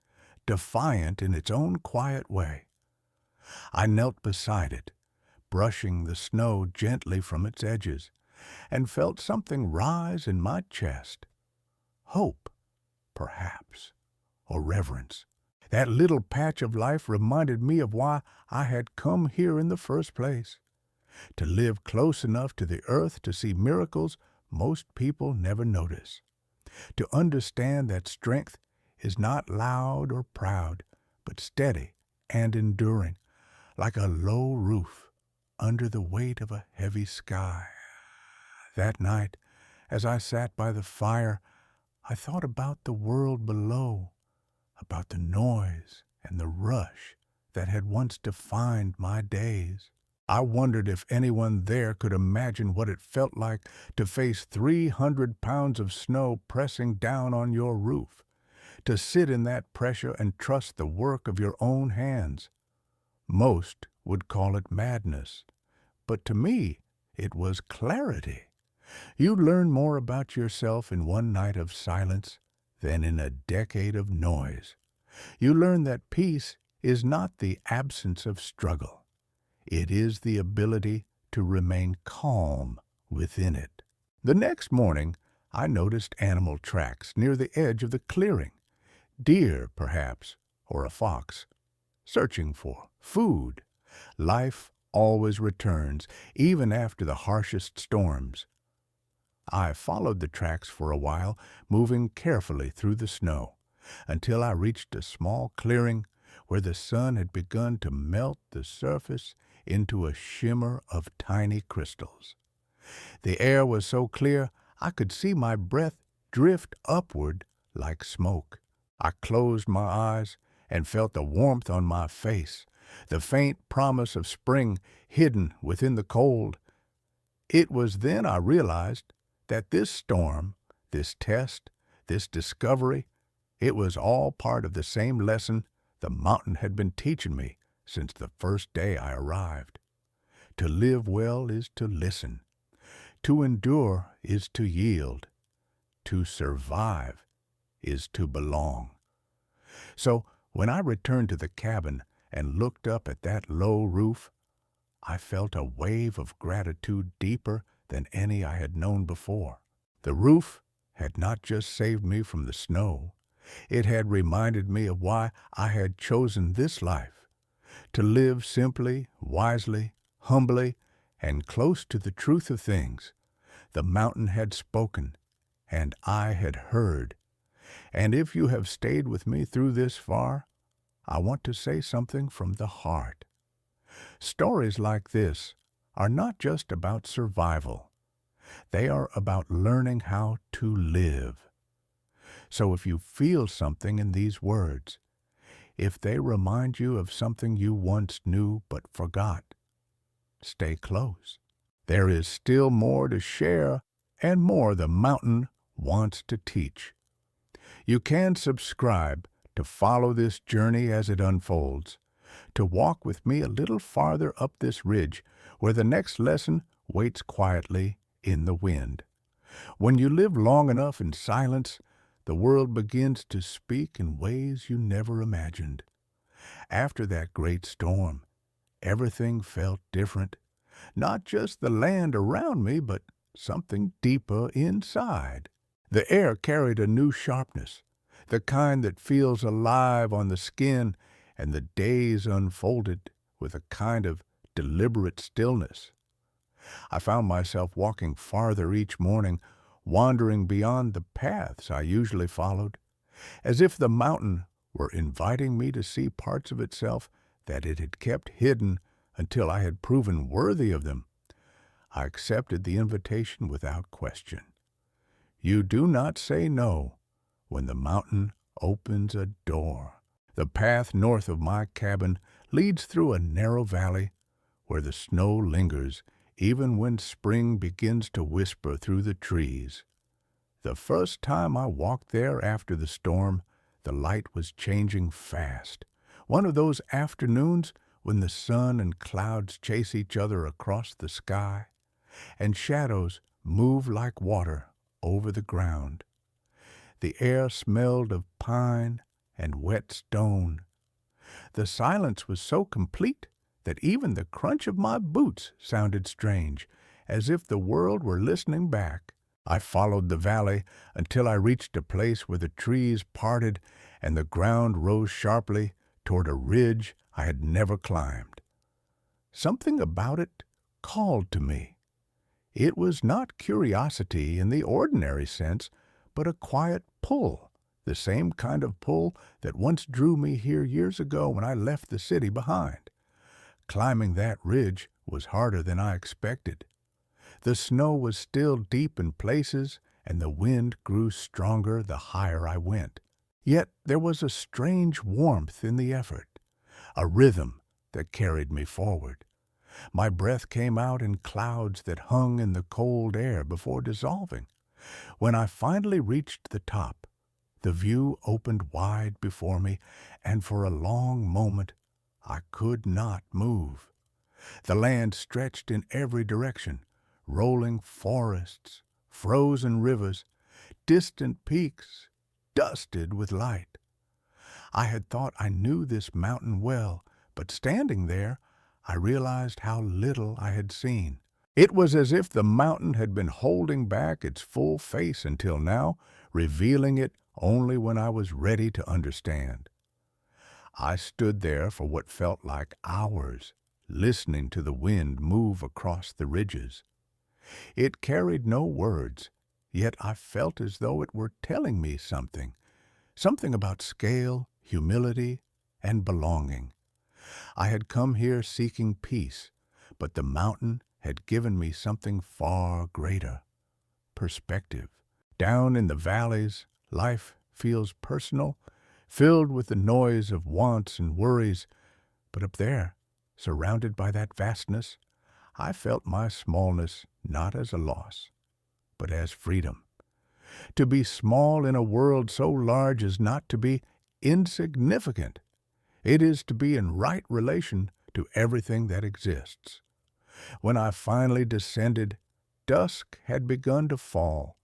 defiant in its own quiet way. I knelt beside it, brushing the snow gently from its edges, and felt something rise in my chest. Hope. perhaps, or reverence. That little patch of life reminded me of why I had come here in the first place, to live close enough to the earth to see miracles most people never notice, to understand that strength is not loud or proud, but steady and enduring, like a low roof under the weight of a heavy sky. That night, as I sat by the fire, I thought about the world below, about the noise and the rush that had once defined my days. I wondered if anyone there could imagine what it felt like to face 300 pounds of snow pressing down on your roof, to sit in that pressure and trust the work of your own hands. Most would call it madness, but to me it was clarity. You learn more about yourself in one night of silence than in a decade of noise. You learn that peace is not the absence of struggle. It is the ability to remain calm within it. The next morning, I noticed animal tracks near the edge of the clearing. Deer, perhaps, or a fox, searching for food. Life always returns, even after the harshest storms. I followed the tracks for a while, moving carefully through the snow, until I reached a small clearing where the sun had begun to melt the surface into a shimmer of tiny crystals. The air was so clear I could see my breath drift upward like smoke. I closed my eyes and felt the warmth on my face, the faint promise of spring hidden within the cold. It was then I realized that this storm, this test, this discovery, it was all part of the same lesson the mountain had been teaching me since the first day I arrived. To live well is to listen. To endure is to yield. To survive is to belong. So when I returned to the cabin and looked up at that low roof, I felt a wave of gratitude deeper than any I had known before. The roof had not just saved me from the snow. It had reminded me of why I had chosen this life, to live simply, wisely, humbly, and close to the truth of things. The mountain had spoken, and I had heard. And if you have stayed with me through this far, I want to say something from the heart. Stories like this are not just about survival. They are about learning how to live. So if you feel something in these words, if they remind you of something you once knew but forgot, stay close. There is still more to share and more the mountain wants to teach. You can subscribe to follow this journey as it unfolds, to walk with me a little farther up this ridge where the next lesson waits quietly in the wind. When you live long enough in silence, the world begins to speak in ways you never imagined. After that great storm, everything felt different. Not just the land around me, but something deeper inside. The air carried a new sharpness, the kind that feels alive on the skin, and the days unfolded with a kind of deliberate stillness. I found myself walking farther each morning, wandering beyond the paths I usually followed, as if the mountain were inviting me to see parts of itself that it had kept hidden until I had proven worthy of them. I accepted the invitation without question. You do not say no when the mountain opens a door. The path north of my cabin leads through a narrow valley where the snow lingers even when spring begins to whisper through the trees. The first time I walked there after the storm, the light was changing fast. One of those afternoons when the sun and clouds chase each other across the sky, and shadows move like water over the ground. The air smelled of pine and wet stone. The silence was so complete that even the crunch of my boots sounded strange, as if the world were listening back. I followed the valley until I reached a place where the trees parted and the ground rose sharply toward a ridge I had never climbed. Something about it called to me. It was not curiosity in the ordinary sense, but a quiet pull, the same kind of pull that once drew me here years ago when I left the city behind. Climbing that ridge was harder than I expected. The snow was still deep in places, and the wind grew stronger the higher I went. Yet there was a strange warmth in the effort, a rhythm that carried me forward. My breath came out in clouds that hung in the cold air before dissolving. When I finally reached the top, the view opened wide before me, and for a long moment I could not move. The land stretched in every direction, rolling forests, frozen rivers, distant peaks, dusted with light. I had thought I knew this mountain well, but standing there, I realized how little I had seen. It was as if the mountain had been holding back its full face until now, revealing it only when I was ready to understand. I stood there for what felt like hours, listening to the wind move across the ridges. It carried no words, yet I felt as though it were telling me something about scale, humility, and belonging. I had come here seeking peace, but the mountain had given me something far greater: perspective. Down in the valleys, life feels personal, filled with the noise of wants and worries, but up there, surrounded by that vastness, I felt my smallness not as a loss, but as freedom. To be small in a world so large is not to be insignificant. It is to be in right relation to everything that exists. When I finally descended, dusk had begun to fall.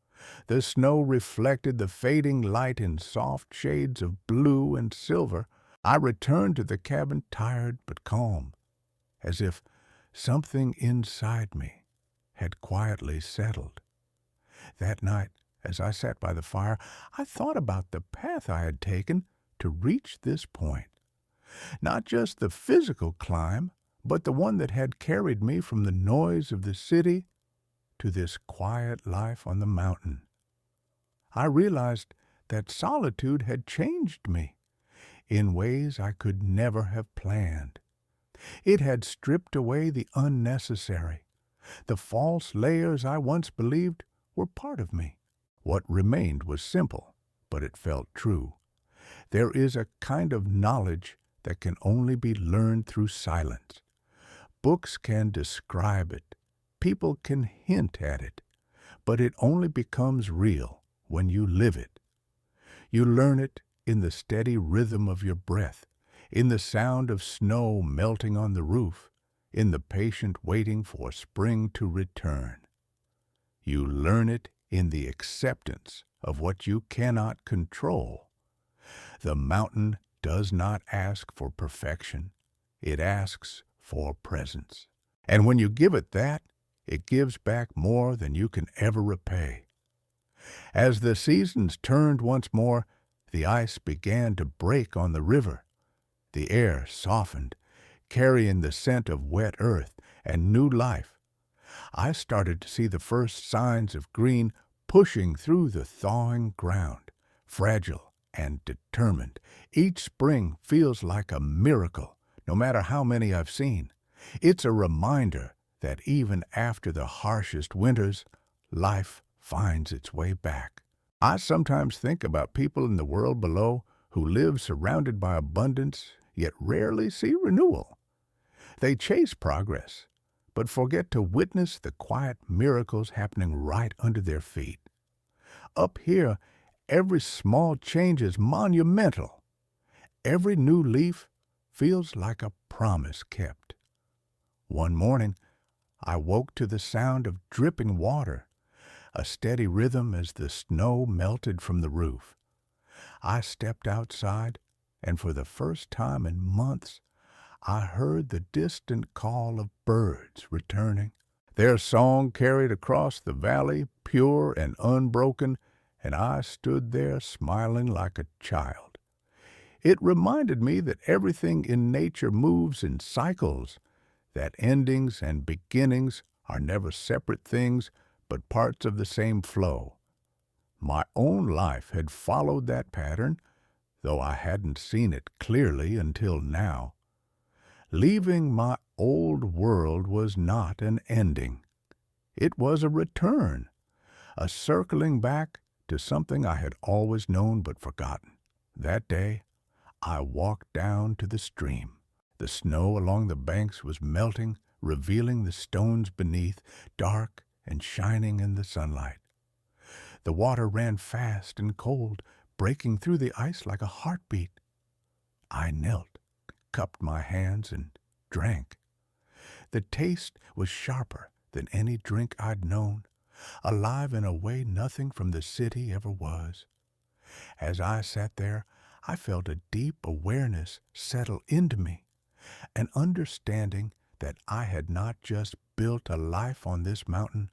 The snow reflected the fading light in soft shades of blue and silver. I returned to the cabin tired but calm, as if something inside me had quietly settled. That night, as I sat by the fire, I thought about the path I had taken to reach this point. Not just the physical climb, but the one that had carried me from the noise of the city to this quiet life on the mountain. I realized that solitude had changed me in ways I could never have planned. It had stripped away the unnecessary. The false layers I once believed were part of me. What remained was simple, but it felt true. There is a kind of knowledge that can only be learned through silence. Books can describe it. People can hint at it. But it only becomes real when you live it. You learn it in the steady rhythm of your breath, in the sound of snow melting on the roof, in the patient waiting for spring to return. You learn it in the acceptance of what you cannot control. The mountain does not ask for perfection. It asks for presence. And when you give it that, it gives back more than you can ever repay. As the seasons turned once more, the ice began to break on the river. The air softened, carrying the scent of wet earth and new life. I started to see the first signs of green pushing through the thawing ground, fragile and determined. Each spring feels like a miracle, no matter how many I've seen. It's a reminder that even after the harshest winters, life finds its way back. I sometimes think about people in the world below who live surrounded by abundance, yet rarely see renewal. They chase progress, but forget to witness the quiet miracles happening right under their feet. Up here, every small change is monumental. Every new leaf feels like a promise kept. One morning, I woke to the sound of dripping water, a steady rhythm as the snow melted from the roof. I stepped outside, and for the first time in months, I heard the distant call of birds returning. Their song carried across the valley, pure and unbroken, and I stood there smiling like a child. It reminded me that everything in nature moves in cycles, that endings and beginnings are never separate things, but parts of the same flow. My own life had followed that pattern, though I hadn't seen it clearly until now. Leaving my old world was not an ending. It was a return, a circling back to something I had always known but forgotten. That day, I walked down to the stream. The snow along the banks was melting, revealing the stones beneath, dark and shining in the sunlight. The water ran fast and cold, breaking through the ice like a heartbeat. I knelt, cupped my hands, and drank. The taste was sharper than any drink I'd known, alive in a way nothing from the city ever was. As I sat there, I felt a deep awareness settle into me, an understanding that I had not just built a life on this mountain,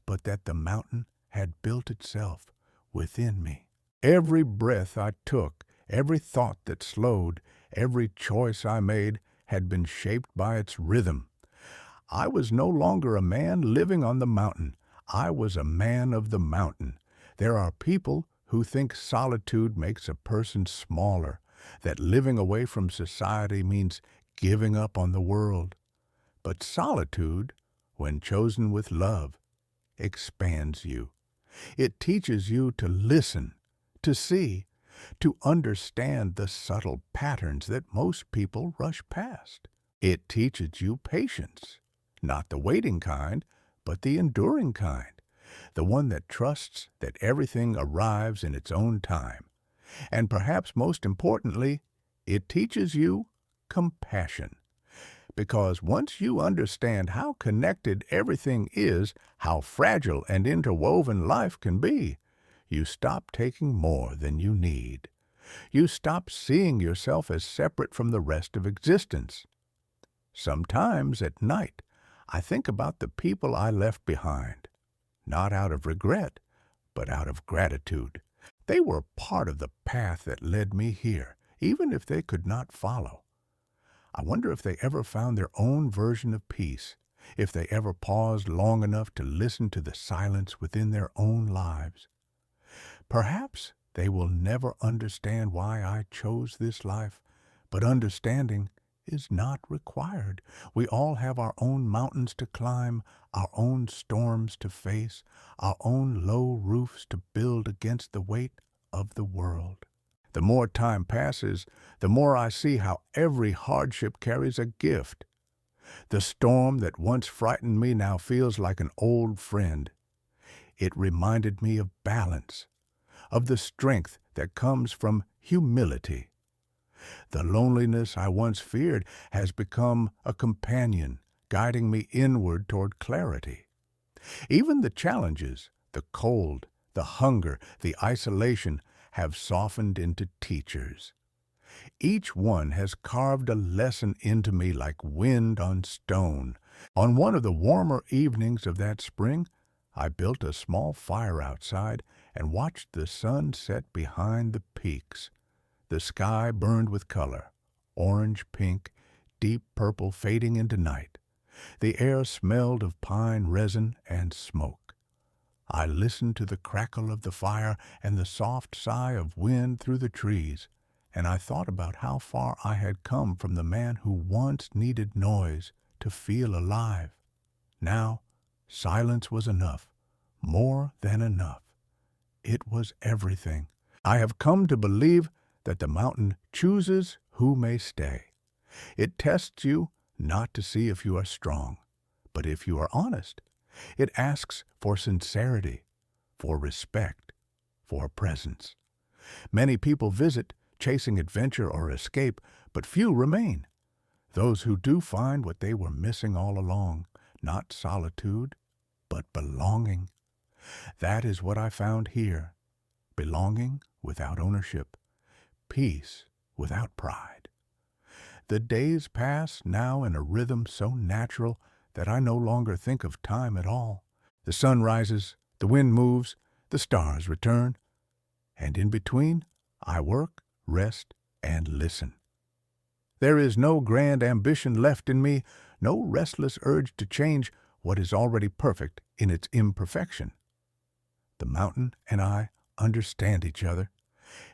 but that the mountain had built itself within me. Every breath I took, every thought that slowed, every choice I made had been shaped by its rhythm. I was no longer a man living on the mountain. I was a man of the mountain. There are people who think solitude makes a person smaller, that living away from society means giving up on the world. But solitude, when chosen with love, expands you. It teaches you to listen, to see, to understand the subtle patterns that most people rush past. It teaches you patience, not the waiting kind, but the enduring kind, the one that trusts that everything arrives in its own time. And perhaps most importantly, it teaches you compassion. Because once you understand how connected everything is, how fragile and interwoven life can be, you stop taking more than you need. You stop seeing yourself as separate from the rest of existence. Sometimes at night, I think about the people I left behind, not out of regret, but out of gratitude. They were part of the path that led me here, even if they could not follow. I wonder if they ever found their own version of peace, if they ever paused long enough to listen to the silence within their own lives. Perhaps they will never understand why I chose this life, but understanding is not required. We all have our own mountains to climb, our own storms to face, our own low roofs to build against the weight of the world. The more time passes, the more I see how every hardship carries a gift. The storm that once frightened me now feels like an old friend. It reminded me of balance, of the strength that comes from humility. The loneliness I once feared has become a companion, guiding me inward toward clarity. Even the challenges, the cold, the hunger, the isolation, have softened into teachers. Each one has carved a lesson into me like wind on stone. On one of the warmer evenings of that spring, I built a small fire outside and watched the sun set behind the peaks. The sky burned with color, orange, pink, deep purple fading into night. The air smelled of pine resin and smoke. I listened to the crackle of the fire and the soft sigh of wind through the trees, and I thought about how far I had come from the man who once needed noise to feel alive. Now, silence was enough, more than enough. It was everything. I have come to believe that the mountain chooses who may stay. It tests you not to see if you are strong, but if you are honest. It asks for sincerity, for respect, for presence. Many people visit, chasing adventure or escape, but few remain. Those who do find what they were missing all along, not solitude, but belonging. That is what I found here. Belonging without ownership. Peace without pride. The days pass now in a rhythm so natural that I no longer think of time at all. The sun rises, the wind moves, the stars return, and in between I work, rest, and listen. There is no grand ambition left in me, no restless urge to change what is already perfect in its imperfection. The mountain and I understand each other.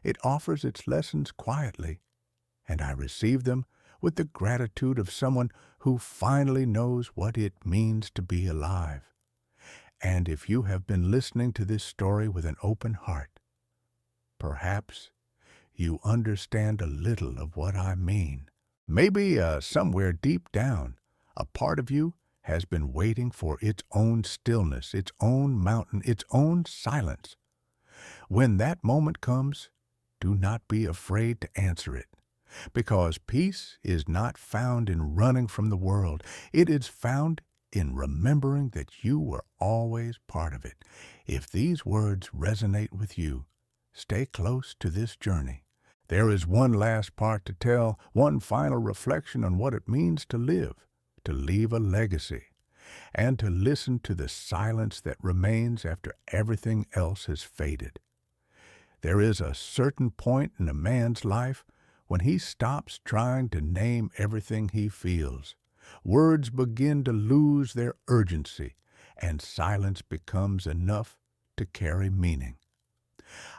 It offers its lessons quietly, and I receive them with the gratitude of someone who finally knows what it means to be alive. And if you have been listening to this story with an open heart, perhaps you understand a little of what I mean. Maybe somewhere deep down, a part of you has been waiting for its own stillness, its own mountain, its own silence. When that moment comes, do not be afraid to answer it, because peace is not found in running from the world. It is found in remembering that you were always part of it. If these words resonate with you, stay close to this journey. There is one last part to tell, one final reflection on what it means to live, to leave a legacy, and to listen to the silence that remains after everything else has faded. There is a certain point in a man's life when he stops trying to name everything he feels. Words begin to lose their urgency, and silence becomes enough to carry meaning.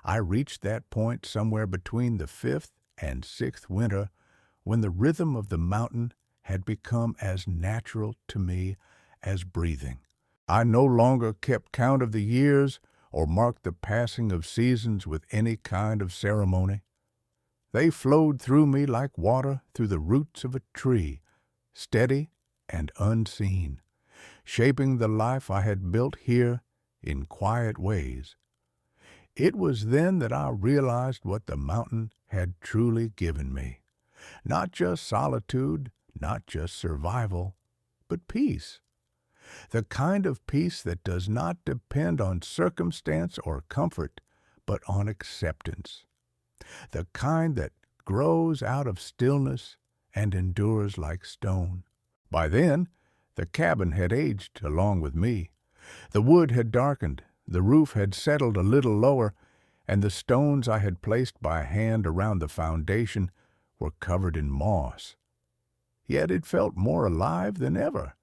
I reached that point somewhere between the 5th and 6th winter, when the rhythm of the mountain had become as natural to me as breathing. I no longer kept count of the years or marked the passing of seasons with any kind of ceremony. They flowed through me like water through the roots of a tree, steady and unseen, shaping the life I had built here in quiet ways. It was then that I realized what the mountain had truly given me. Not just solitude, not just survival, but peace. The kind of peace that does not depend on circumstance or comfort, but on acceptance. The kind that grows out of stillness and endures like stone. By then, the cabin had aged along with me. The wood had darkened, the roof had settled a little lower, and the stones I had placed by hand around the foundation were covered in moss. Yet it felt more alive than ever,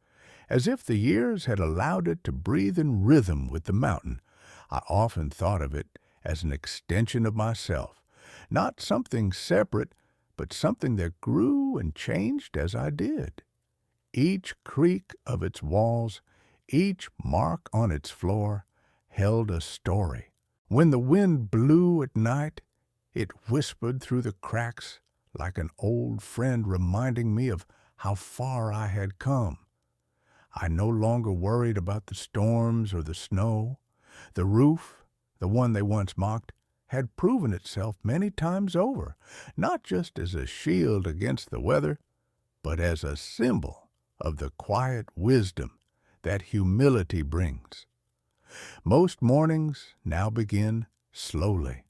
as if the years had allowed it to breathe in rhythm with the mountain. I often thought of it as an extension of myself, not something separate, but something that grew and changed as I did. Each creak of its walls, each mark on its floor, held a story. When the wind blew at night, it whispered through the cracks like an old friend reminding me of how far I had come. I no longer worried about the storms or the snow. The roof, the one they once mocked, had proven itself many times over, not just as a shield against the weather, but as a symbol of the quiet wisdom that humility brings. Most mornings now begin slowly.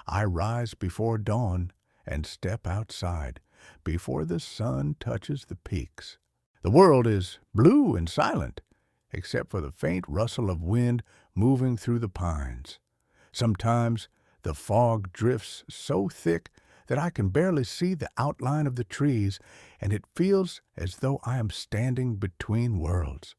I rise before dawn and step outside before the sun touches the peaks. The world is blue and silent, except for the faint rustle of wind moving through the pines. Sometimes the fog drifts so thick that I can barely see the outline of the trees, and it feels as though I am standing between worlds.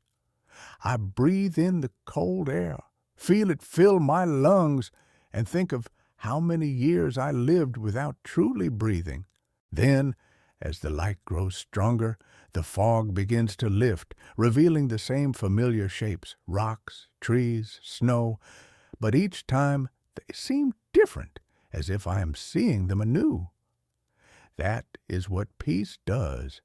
I breathe in the cold air, feel it fill my lungs, and think of how many years I lived without truly breathing. Then, as the light grows stronger, the fog begins to lift, revealing the same familiar shapes, rocks, trees, snow, but each time they seem different, as if I am seeing them anew. That is what peace does.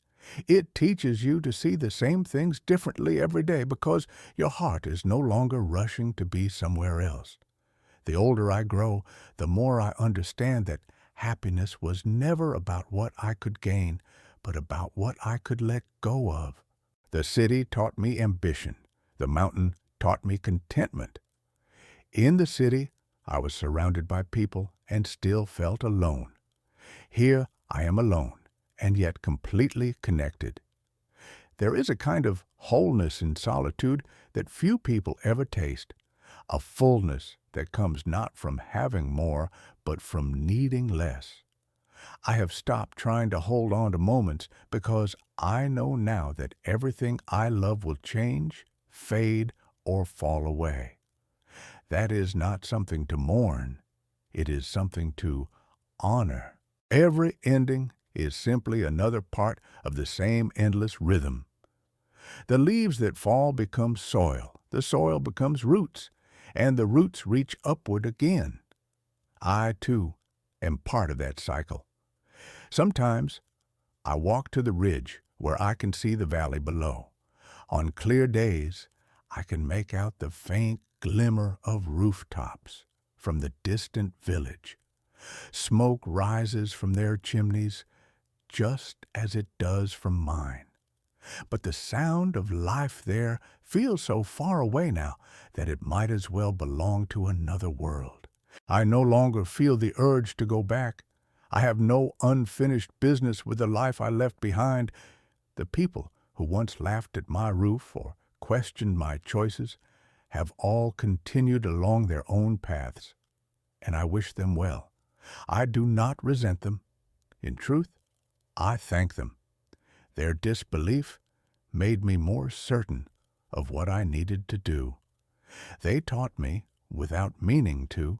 It teaches you to see the same things differently every day because your heart is no longer rushing to be somewhere else. The older I grow, the more I understand that happiness was never about what I could gain, but about what I could let go of. The city taught me ambition. The mountain taught me contentment. In the city, I was surrounded by people and still felt alone. Here I am alone, and yet completely connected. There is a kind of wholeness in solitude that few people ever taste, a fullness that comes not from having more, but from needing less. I have stopped trying to hold on to moments because I know now that everything I love will change, fade, or fall away. That is not something to mourn. It is something to honor. Every ending is simply another part of the same endless rhythm. The leaves that fall become soil, the soil becomes roots, and the roots reach upward again. I, too, am part of that cycle. Sometimes I walk to the ridge where I can see the valley below. On clear days, I can make out the faint glimmer of rooftops from the distant village. Smoke rises from their chimneys just as it does from mine. But the sound of life there feels so far away now that it might as well belong to another world. I no longer feel the urge to go back. I have no unfinished business with the life I left behind. The people who once laughed at my roof or questioned my choices have all continued along their own paths, and I wish them well. I do not resent them. In truth, I thank them. Their disbelief made me more certain of what I needed to do. They taught me, without meaning to,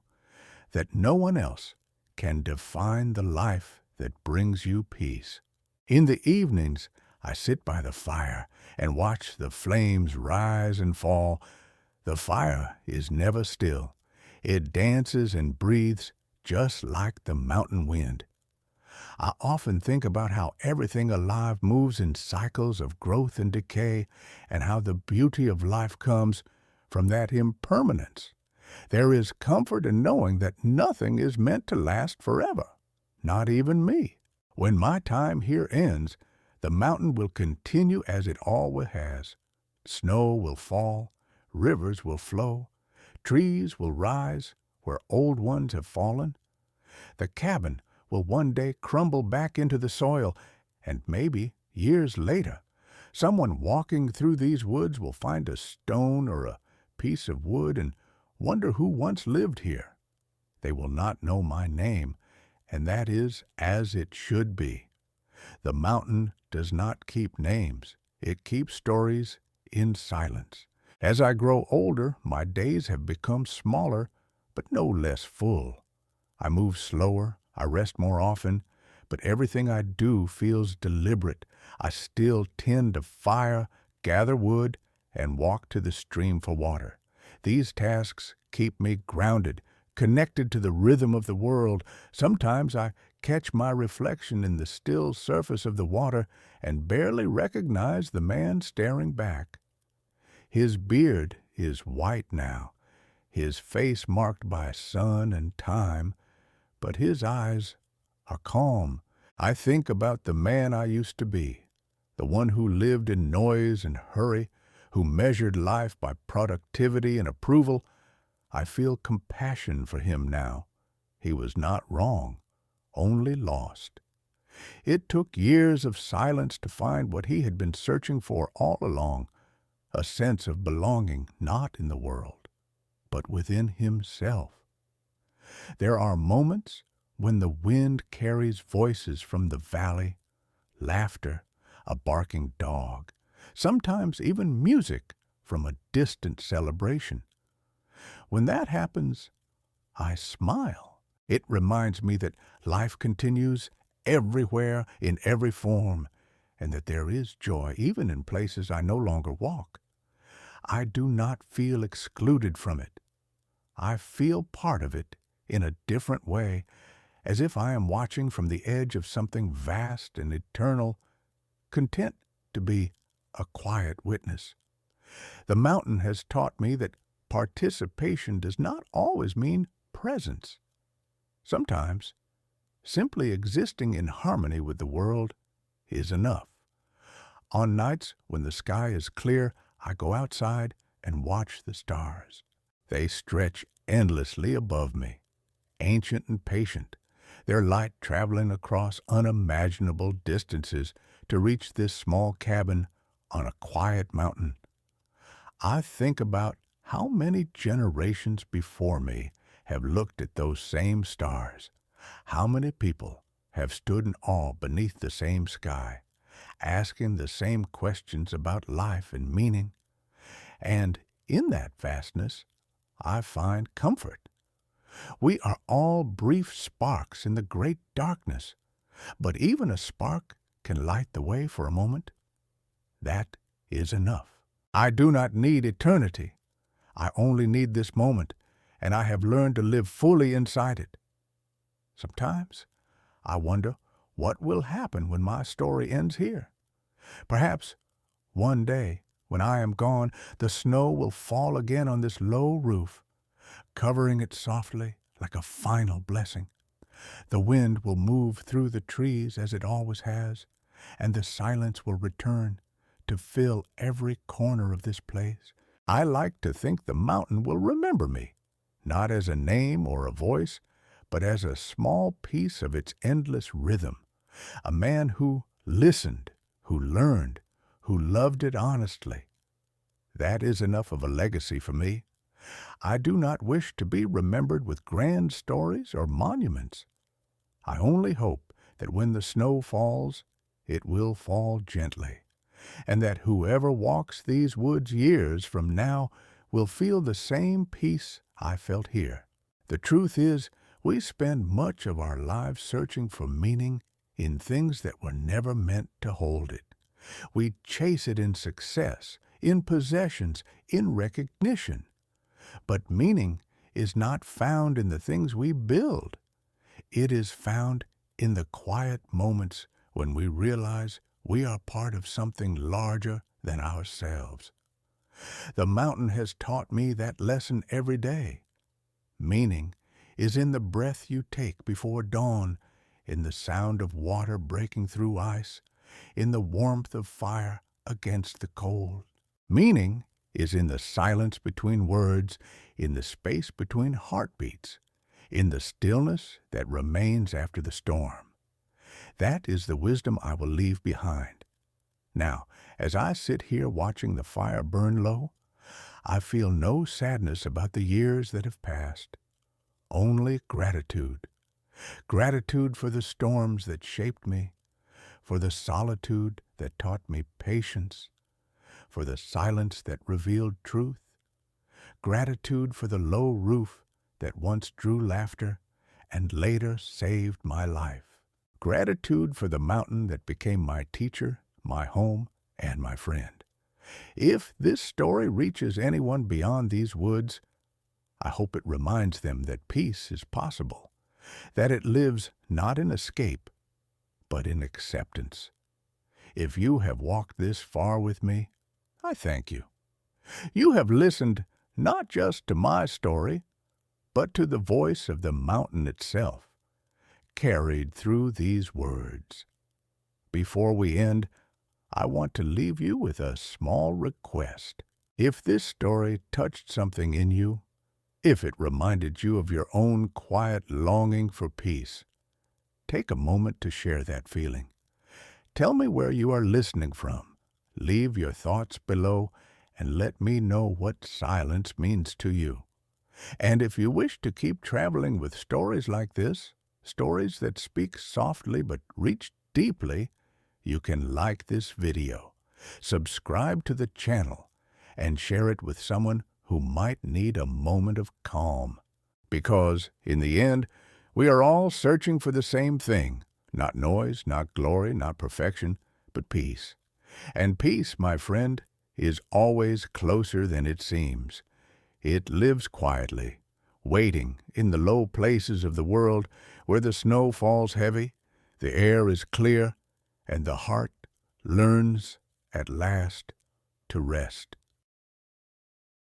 that no one else can define the life that brings you peace. In the evenings, I sit by the fire and watch the flames rise and fall. The fire is never still. It dances and breathes just like the mountain wind. I often think about how everything alive moves in cycles of growth and decay, and how the beauty of life comes from that impermanence. There is comfort in knowing that nothing is meant to last forever, not even me. When my time here ends, the mountain will continue as it always has. Snow will fall, rivers will flow, trees will rise where old ones have fallen. The cabin will one day crumble back into the soil, and maybe, years later, someone walking through these woods will find a stone or a piece of wood and wonder who once lived here. They will not know my name, and that is as it should be. The mountain does not keep names. It keeps stories in silence. As I grow older, my days have become smaller, but no less full. I move slower, I rest more often, but everything I do feels deliberate. I still tend to fire, gather wood, and walk to the stream for water. These tasks keep me grounded, connected to the rhythm of the world. Sometimes I catch my reflection in the still surface of the water and barely recognize the man staring back. His beard is white now, his face marked by sun and time, but his eyes are calm. I think about the man I used to be, the one who lived in noise and hurry, who measured life by productivity and approval. I feel compassion for him now. He was not wrong, only lost. It took years of silence to find what he had been searching for all along, a sense of belonging not in the world, but within himself. There are moments when the wind carries voices from the valley, laughter, a barking dog, sometimes even music from a distant celebration. When that happens, I smile. It reminds me that life continues everywhere in every form, and that there is joy even in places I no longer walk. I do not feel excluded from it. I feel part of it in a different way, as if I am watching from the edge of something vast and eternal, content to be a quiet witness. The mountain has taught me that participation does not always mean presence. Sometimes, simply existing in harmony with the world is enough. On nights when the sky is clear, I go outside and watch the stars. They stretch endlessly above me, ancient and patient, their light traveling across unimaginable distances to reach this small cabin on a quiet mountain, I think about how many generations before me have looked at those same stars, how many people have stood in awe beneath the same sky, asking the same questions about life and meaning. And in that vastness, I find comfort. We are all brief sparks in the great darkness, but even a spark can light the way for a moment. That is enough. I do not need eternity. I only need this moment, and I have learned to live fully inside it. Sometimes I wonder what will happen when my story ends here. Perhaps one day, when I am gone, the snow will fall again on this low roof, covering it softly like a final blessing. The wind will move through the trees as it always has, and the silence will return to fill every corner of this place. I like to think the mountain will remember me, not as a name or a voice, but as a small piece of its endless rhythm, a man who listened, who learned, who loved it honestly. That is enough of a legacy for me. I do not wish to be remembered with grand stories or monuments. I only hope that when the snow falls, it will fall gently, and that whoever walks these woods years from now will feel the same peace I felt here. The truth is, we spend much of our lives searching for meaning in things that were never meant to hold it. We chase it in success, in possessions, in recognition. But meaning is not found in the things we build. It is found in the quiet moments when we realize we are part of something larger than ourselves. The mountain has taught me that lesson every day. Meaning is in the breath you take before dawn, in the sound of water breaking through ice, in the warmth of fire against the cold. Meaning is in the silence between words, in the space between heartbeats, in the stillness that remains after the storm. That is the wisdom I will leave behind. Now, as I sit here watching the fire burn low, I feel no sadness about the years that have passed, only gratitude. Gratitude for the storms that shaped me, for the solitude that taught me patience, for the silence that revealed truth. Gratitude for the low roof that once drew laughter and later saved my life. Gratitude for the mountain that became my teacher, my home, and my friend. If this story reaches anyone beyond these woods, I hope it reminds them that peace is possible, that it lives not in escape, but in acceptance. If you have walked this far with me, I thank you. You have listened not just to my story, but to the voice of the mountain itself, carried through these words. Before we end, I want to leave you with a small request. If this story touched something in you, if it reminded you of your own quiet longing for peace, take a moment to share that feeling. Tell me where you are listening from. Leave your thoughts below and let me know what silence means to you. And if you wish to keep traveling with stories like this, stories that speak softly but reach deeply, you can like this video, subscribe to the channel, and share it with someone who might need a moment of calm. Because, in the end, we are all searching for the same thing, not noise, not glory, not perfection, but peace. And peace, my friend, is always closer than it seems. It lives quietly, waiting in the low places of the world where the snow falls heavy, the air is clear, and the heart learns at last to rest.